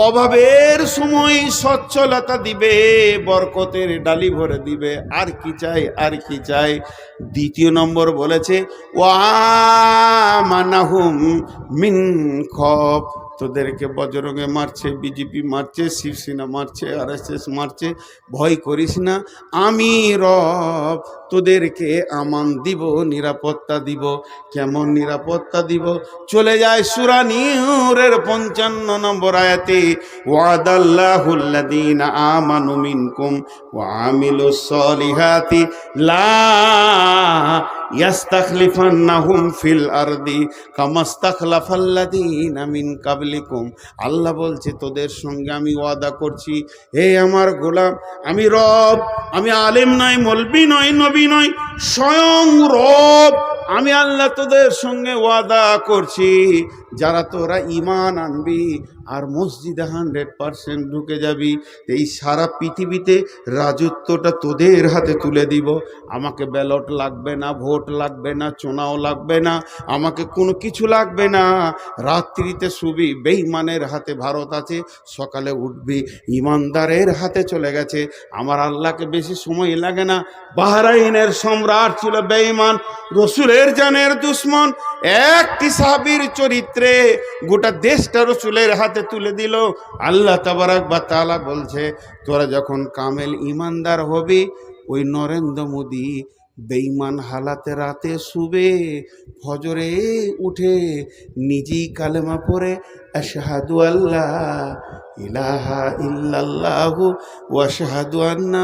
অভাবের সময় সচ্ছলতা দিবে, বরকতের ডালি ভরে দিবে। আর কি চাই, আর কি চাই? দ্বিতীয় নম্বর বলেছে, ওয়া আমানাহুম মিন খাউফ। তোদেরকে বজরঙ্গে মারছে, বিজেপি মারছে, শিবসেনা মারছে, RSS মারছে, ভয় করিস না, আমি রব তোদেরকে আমান দিব, নিরাপত্তা দিব। কেমন নিরাপত্তা দিব? চলে যায় সূরা নূরের 55 নম্বর আয়াতে, ওয়াদাল্লাহুল্লাযীনা আমানু মিনকুম ওয়া আমিলুস সলিহাতি লা ইয়াস্তাখলিফান্নাহুম ফিল আরদি কামাস্তাখলাফাল্লাযীনা মিন কাবলিকুম। আল্লাহ বলছে, তোদের সঙ্গে আমি ওয়াদা করছি, হে আমার গোলাম, আমি রব, আমি আলেম নয়, মৌলবি নয়, নবী নয়, স্বয়ং রব। আমি আল্লাহ তোদের সঙ্গে ওয়াদা করছি, যারা তোরা ঈমান আনবি, আর মসজিদে 100% ঢুকে যাবি। এই সারা পৃথিবীতে রাজত্বটা তোদের হাতে তুলে দিব। আমাকে ব্যালট লাগবে না, ভোট লাগবে না, চোনাও লাগবে না, আমাকে কোনো কিছু লাগবে না। রাত্রিতে শুবি বেঈমানের হাতে ভারত আছে, সকালে উঠবি ইমানদারের হাতে চলে গেছে। আমার আল্লাহকে বেশি সময় লাগে না। বাহরাইনের সম্রাট ছিল বেঈমান, রসুলের জানের দুশ্মন। একটি সাহাবীর চরিত্রে গোটা দেশটা রসুলের হাতে তুলে দিল। আল্লাহ তাবারাক ওয়া তাআলা বলছে, তোরা যখন কামেল ইমানদার হবি, ওই নরেন্দ্র মোদী বেঈমান হালাতে রাতে শুবে, ফজরে উঠে নিজেই কালেমা পড়ে আশহাদু আল্লা ইলাহা ইল্লাল্লাহু ওয়া আশহাদু আন্না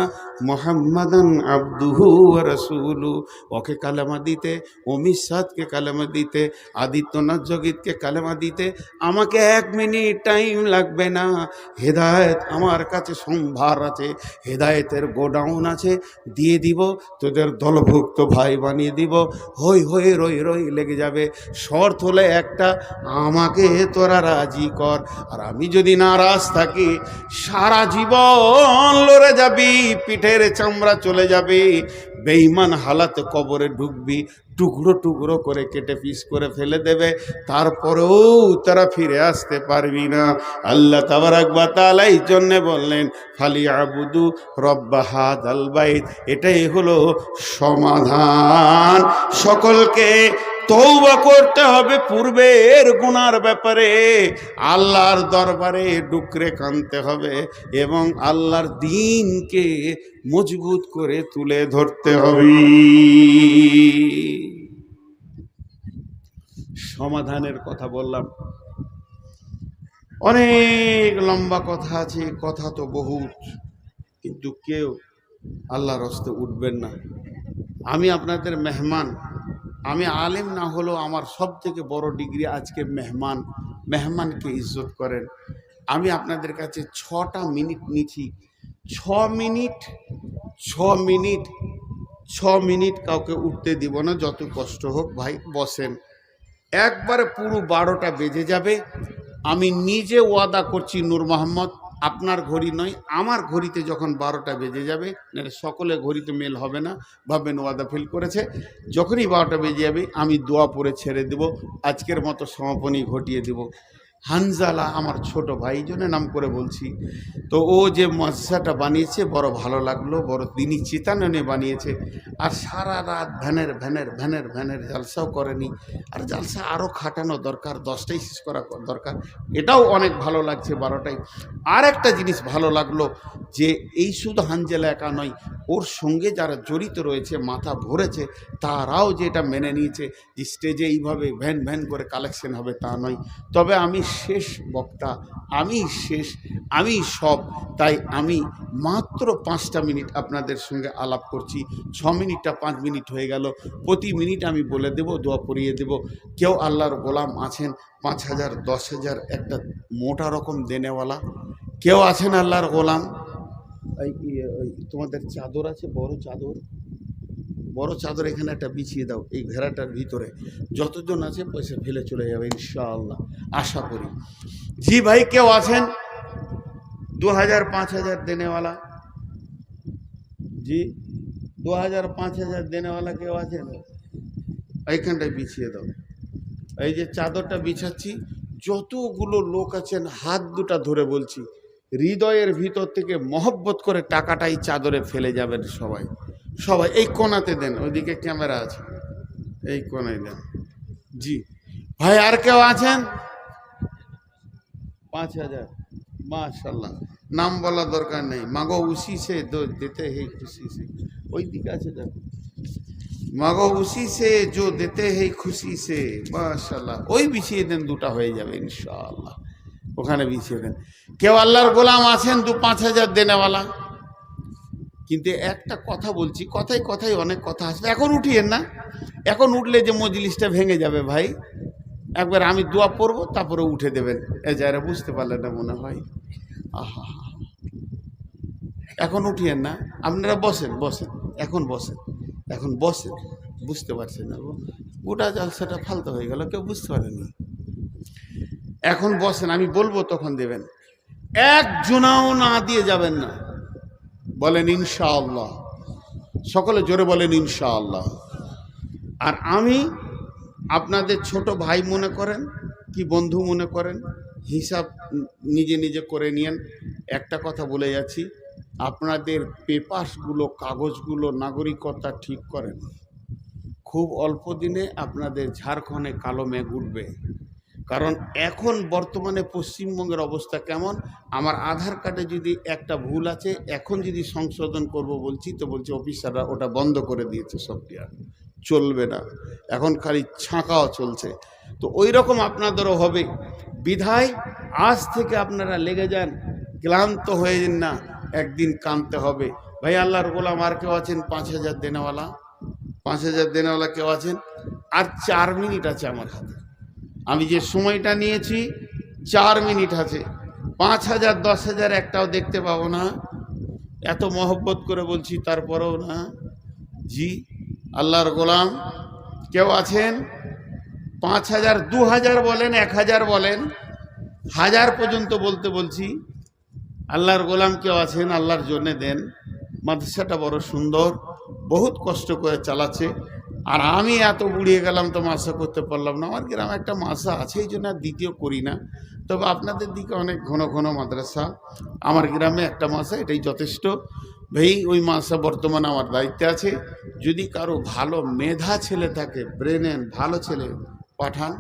মুহাম্মাদান আবদুহু ওয়া রাসূলুহু। ওকে কালেমা দিতে, অমিত শাহকে কালেমা দিতে, আদিত্যনাথ জগিতকে কালেমা দিতে আমাকে 1 মিনিট টাইম লাগবে না। হেদায়েত আমার কাছে সম্ভার আছে, হেদায়েতের গোডাউন আছে, দিয়ে দিব, তোদের দলভুক্ত ভাই বানিয়ে দিব। হই হই রই রই লেগে যাবে। শর্ত হলে একটা, আমাকে তোরা রাজি কর। আর আমি যদি নারাজ থাকি, সারা জীবন লড়ে যাবি, পিঠের চামড়া চলে যাবে, বেঈমান হালাতে কবরে ঢুকবি, টুকরো টুকরো করে কেটে পিস করে ফেলে দেবে, তারপরেও তারা ফিরে আসতে পারবি না। আল্লাহ তাবারাক ওয়া তাআলা এই জন্যে বললেন ফালিয়াবুদু রব্ব হাযাল বাইত। এটাই হলো সমাধান। সকলকে তওবা করতে হবে পূর্বের গুনার ব্যাপারে, আল্লাহর দরবারে ডুকরে কাঁদতে হবে এবং আল্লাহর দ্বীনকে মজবুত করে তুলে ধরতে হবে। সমাধানের কথা বললাম, অনেক লম্বা কথা আছে, কথা তো বহুত, কিন্তু কেউ আল্লাহর রাস্তায় উঠবেন না। আমি আপনাদের মেহমান, আমি আলেম না হলেও আমার সব থেকে বড় ডিগ্রি আজকে মেহমান। মেহমানকে ইজ্জত করেন। আমি আপনাদের কাছে 6টা মিনিট নিচ্ছি। 6 মিনিট কাউকে উঠতে দিব না, যত কষ্ট হোক। ভাই বসেন, একবারে পুরো 12টা বেজে যাবে। আমি নিজে ওয়াদা করছি, নূর মোহাম্মদ, আপনার ঘড়ি নয়, আমার ঘড়িতে যখন 12টা বেজে যাবে, সকলে ঘড়িতে মেল হবে না, ভাববেন ওয়াদা ফিল করেছে। যখনই 12টা বেজে যাবে আমি দোয়া পড়ে ছেড়ে দেব, আজকের মতো সমাপনী ঘটিয়ে দেব। হানজালা আমার ছোট ভাই, জন্য নাম করে বলছি। তো ও যে মসজিদটা বানিয়েছে বড় ভালো লাগলো, বড় দিনই চেতনানে বানিয়েছে। আর সারা রাত ভ্যানের জালসাও করেনি। আর জালসা আরও খাটানো দরকার, 10টাই শেষ করা দরকার। এটাও অনেক ভালো লাগছে 12টায়। আর একটা জিনিস ভালো লাগলো যে এই শুধু হানজালা একা নয়, ওর সঙ্গে যারা জড়িত রয়েছে, মাথা ভরেছে, তারাও যে এটা মেনে নিয়েছে যে স্টেজে এইভাবে ভ্যান করে কালেকশন হবে তা নয়। তবে আমি শেষ বক্তা, আমি সব, তাই আমি মাত্র 5টা মিনিট আপনাদের সঙ্গে আলাপ করছি। 6 মিনিটটা 5 মিনিট হয়ে গেল। প্রতি মিনিট আমি বলে দেব, দোয়া পড়িয়ে দেব। কেউ আল্লাহর গোলাম আছেন 5,000 10,000 একটা মোটা রকম দেনেওয়ালা? কেউ আছেন আল্লাহর গোলাম? তোমাদের চাদর আছে, বড় চাদর এখানে একটা বিছিয়ে দাও, এই ঘেরাটার ভিতরে যতজন আছে পয়সা ফেলে চলে যাবে ইনশাআল্লাহ, আশা করি। জি ভাই, কেউ আছেন 2000 5000 দেনেওয়ালা? জি, 2000 5000 দেনেওয়ালা কেউ আছেন? এইখানটায় বিছিয়ে দাও। এই যে চাদরটা বিছাচ্ছি, যতগুলো লোক আছেন হাত দুটা ধরে বলছি, হৃদয়ের ভিতর থেকে মহব্বত করে টাকাটাই চাদরে ফেলে যাবেন সবাই। এই কোণাতে দেন, ওইদিকে ক্যামেরা আছে, এই কোণায় দেন। জি ভাই, আর কেউ আছেন? 5000, মাশাল্লাহ। নাম বলা দরকার নেই, মাগো উসি সে দেতে হে খুশি সে। ওই দিকে আছে দেখো, মাগো উসি সে जो देते हैं खुशी से, মাশাল্লাহ। ওই বিছিয়ে দেন, 2টা হয়ে যাবে ইনশাআল্লাহ, ওখানে বিছিয়ে দেন। কেউ আল্লাহর গোলাম আছেন 2-5 হাজার দেনেওয়ালা? কিন্তু একটা কথা বলছি, কথায় অনেক কথা আসবে, এখন উঠিয়েন না। এখন উঠলে যে মজলিসটা ভেঙে যাবে ভাই। একবার আমি দোয়া পড়বো, তারপরে উঠে দেবেন। যারা বুঝতে পারলেন না মনে হয়, আহা, এখন উঠিয়েন না। আপনারা বসেন, এখন বসেন। বুঝতে পারছেন না, গোটা জালসাটা ফালতু হয়ে গেল, কেউ বুঝতে পারেনি। এখন বসেন, আমি বলবো তখন দেবেন। একজনাও না দিয়ে যাবেন না। বলেন ইনশাআল্লাহ। সকলে জোরে বলেন ইনশাআল্লাহ। আর আমি আপনাদের ছোট ভাই মনে করেন কি বন্ধু মনে করেন, হিসাব নিজে নিজে করে নিয়েন। একটা কথা বলে যাচ্ছি, আপনাদের পেপারসগুলো, কাগজগুলো, নাগরিকতা ঠিক করেন। খুব অল্প দিনে আপনাদের ঝাড়খণ্ডে কালো মেঘ উঠবে। কারণ এখন বর্তমানে পশ্চিমবঙ্গের অবস্থা কেমন, আমার আধার কার্ডে যদি একটা ভুল আছে, এখন যদি সংশোধন করব বলছি তো বলছে অফিসাররা ওটা বন্ধ করে দিয়েছে, সফটওয়্যার চলবে না, এখন খালি ছাঁকাও চলছে। তো ওই রকম আপনাদেরও হবে। বিধায় আজ থেকে আপনারা লেগে যান, ক্লান্ত হয়ে যান না, একদিন কাঁদতে হবে। ভাই আল্লাহর গোলাম আর কেউ আছেন 5,000 দেনেওয়ালা? 5,000 দেনেওয়ালা কেউ আছেন? আর 4 মিনিট আছে আমার হাতে। আমি যে সময়টা নিয়েছি 4 মিনিট আছে। 5,000 10,000 একটাও দেখতে পাবো না। এত মহব্বত করে বলছি তারপরেও না। জি আল্লাহর গোলাম কেউ আছেন? 5,000 2,000 বলেন, 1,000 বলেন, 1000 পর্যন্ত বলতে বলছি। আল্লাহর গোলাম কেউ আছেন? আল্লাহর জন্যে দেন। মাদ্রাসাটা বড় সুন্দর, বহুত কষ্ট করে চালাচ্ছে। আর আমি এত বুড়িয়ে গেলাম তো মাসা করতে পারলাম না। আমার গ্রামে একটা মাসা আছে, এই জন্য আর দ্বিতীয় করি না। তবে আপনাদের দিকে অনেক ঘন ঘন মাদ্রাসা, আমার গ্রামে একটা মাসা, এটাই যথেষ্ট। ভাই ওই মাসা বর্তমানে আমার দায়িত্বে আছে। যদি কারো ভালো মেধা ছেলে থাকে, ব্রেনের ভালো ছেলে পাঠান,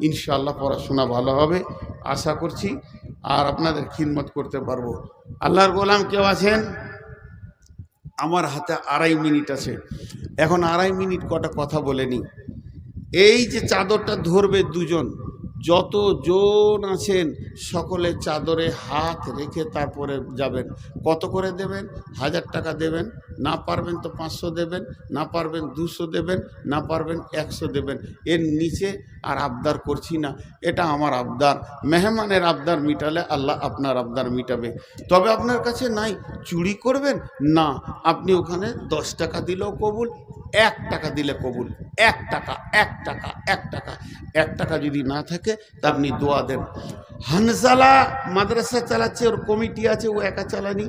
ইনশাআল্লাহ পড়াশোনা ভালো হবে আশা করছি, আর আপনাদের খিদমত করতে পারবো। আল্লাহর গোলাম কেউ আছেন? আমার হাতে 2.5 মিনিট আছে। এখন 2.5 মিনিট কটা কথা বলে নি। এই যে চাদরটা ধরবে দুজন, যতজন আছেন সকলে চাদরে হাত রেখে তারপরে যাবেন। কত করে দেবেন? 1000 টাকা দেবেন, না পারবেন তো 500 দেবেন, না পারবেন 200 দেবেন, না পারবেন 100 দেবেন। এর নিচে আর আবদার করছি না, এটা আমার আবদার। মেহমানের আবদার মিটালে আল্লাহ আপনার আবদার মিটাবে। তবে আপনার কাছে নাই, চুরি করবেন না, আপনি ওখানে 10 টাকা দিলেও কবুল, 1 টাকা দিলে কবুল। 1 টাকা 1 টাকা 1 টাকা 1 টাকা যদি না থাকে তা আপনি দোয়া দেন। হানজালা মাদ্রাসা চালাচ্ছে, ওর কমিটি আছে, ও একা চালানি।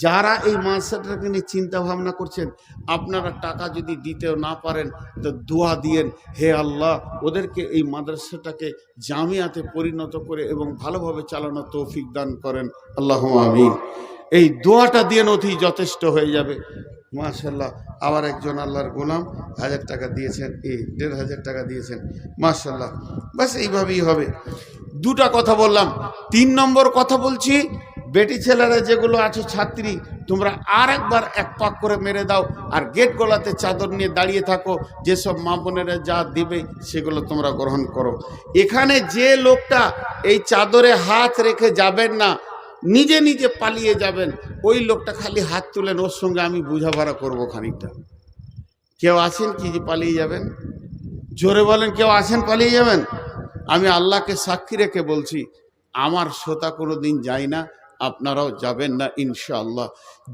যারা এই মাদ্রাসাটাকে নিয়ে চিন্তা ভাবনা করছেন, আপনারা টাকা যদি দিতেও না পারেন তো দোয়া দিয়েন, হে আল্লাহ ওদেরকে এই মাদ্রাসাটাকে জামিয়াতে পরিণত করে এবং ভালোভাবে চালানোর তৌফিক দান করেন, আল্লাহুম্মা আমিন। এই দোয়াটা দিয়ে অতি যথেষ্ট হয়ে যাবে। মাশাআল্লাহ, আবার একজন আল্লাহর গোলাম 1000 টাকা দিয়েছেন, 1,500 টাকা দিয়েছেন, মাশাআল্লাহ। বাস এইভাবেই হবে। দুটা কথা বললাম। 3 নম্বর কথা বলছি, বেটি ছেলেরা যেগুলো আছো ছাত্রী, তোমরা আর একবার 1 পাক করে মেরে দাও, আর গেট গলাতে চাদর নিয়ে দাঁড়িয়ে থাকো। যেসব মা বোনেরা যা দিবে সেগুলো তোমরা গ্রহণ করো। এখানে যে লোকটা এই চাদরে হাত রেখে যাবেন না, নিজে নিজে পালিয়ে যাবেন, ওই লোকটা খালি হাত তুলেন, ওর সঙ্গে আমি বোঝাপড়া করবো খানিকটা। কেউ আছেন কি যে পালিয়ে যাবেন? জোরে বলেন, কেউ আছেন পালিয়ে যাবেন? আমি আল্লাহকে সাক্ষী রেখে বলছি, আমার শ্রোতা কোনো দিন যায় না, আপনারাও যাবেন না ইনশাআল্লাহ।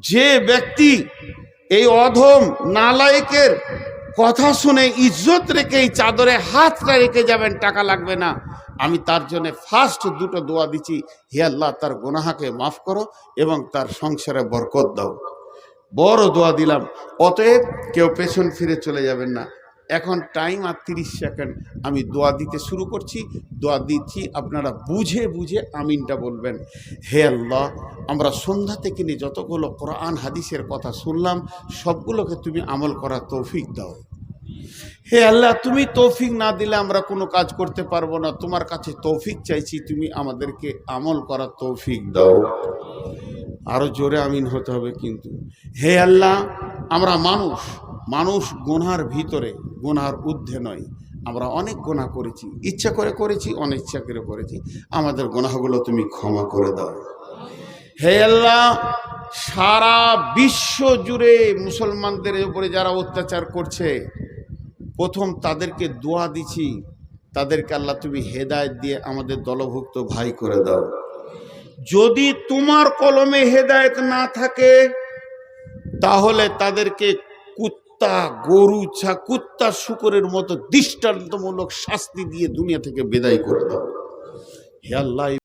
যে ব্যক্তি এই অধম নালায়েকের কথা শুনে ইজ্জত রেখে এই চাদরে হাতটা রেখে যাবেন, টাকা লাগবে না, আমি তার জন্য ফার্স্ট 2টো দোয়া দিচ্ছি, হে আল্লাহ তার গুনাহকে মাফ করো এবং তার সংসারে বরকত দাও। বড় দোয়া দিলাম। অতএব কেউ পেছন ফিরে চলে যাবেন না। এখন টাইম আর 30 সেকেন্ড, আমি দোয়া দিতে শুরু করছি। দোয়া দিচ্ছি, আপনারা বুঝে বুঝে আমিনটা বলবেন। হে আল্লাহ, আমরা সন্ধ্যা থেকে নিয়ে যতগুলো কোরআন হাদিসের কথা শুনলাম সবগুলোকে তুমি আমল করার তৌফিক দাও। হে আল্লাহ, তুমি তৌফিক না দিলে আমরা কোনো কাজ করতে পারবো না। তোমার কাছে তৌফিক চাইছি, তুমি আমাদেরকে আমল করার তৌফিক দাও। আরো জোরে আমিন হতে হবে কিন্তু। হে আল্লাহ, আমরা মানুষ গুনার ভিতরে, গুনার ঊর্ধ্বে নয়। আমরা অনেক গুনাহ করেছি, ইচ্ছা করে করেছি, অনিচ্ছা করে করেছি। আমাদের গুনাহগুলো তুমি ক্ষমা করে দাও। হে আল্লাহ, সারা বিশ্ব জুড়ে মুসলমানদের উপরে যারা অত্যাচার করছে, প্রথম তাদেরকে দোয়া দিছি, তাদেরকে আল্লাহ তুমি হেদায়েত দিয়ে আমাদের দলভুক্ত ভাই করে দাও। যদি তোমার কলমে হেদায়েত না থাকে তাহলে তাদেরকে কুত্তা, গরু, কুত্তা শুকরের মতো দৃষ্টান্তমূলক শাস্তি দিয়ে দুনিয়া থেকে বিদায় করে দাও। হে আল্লাহ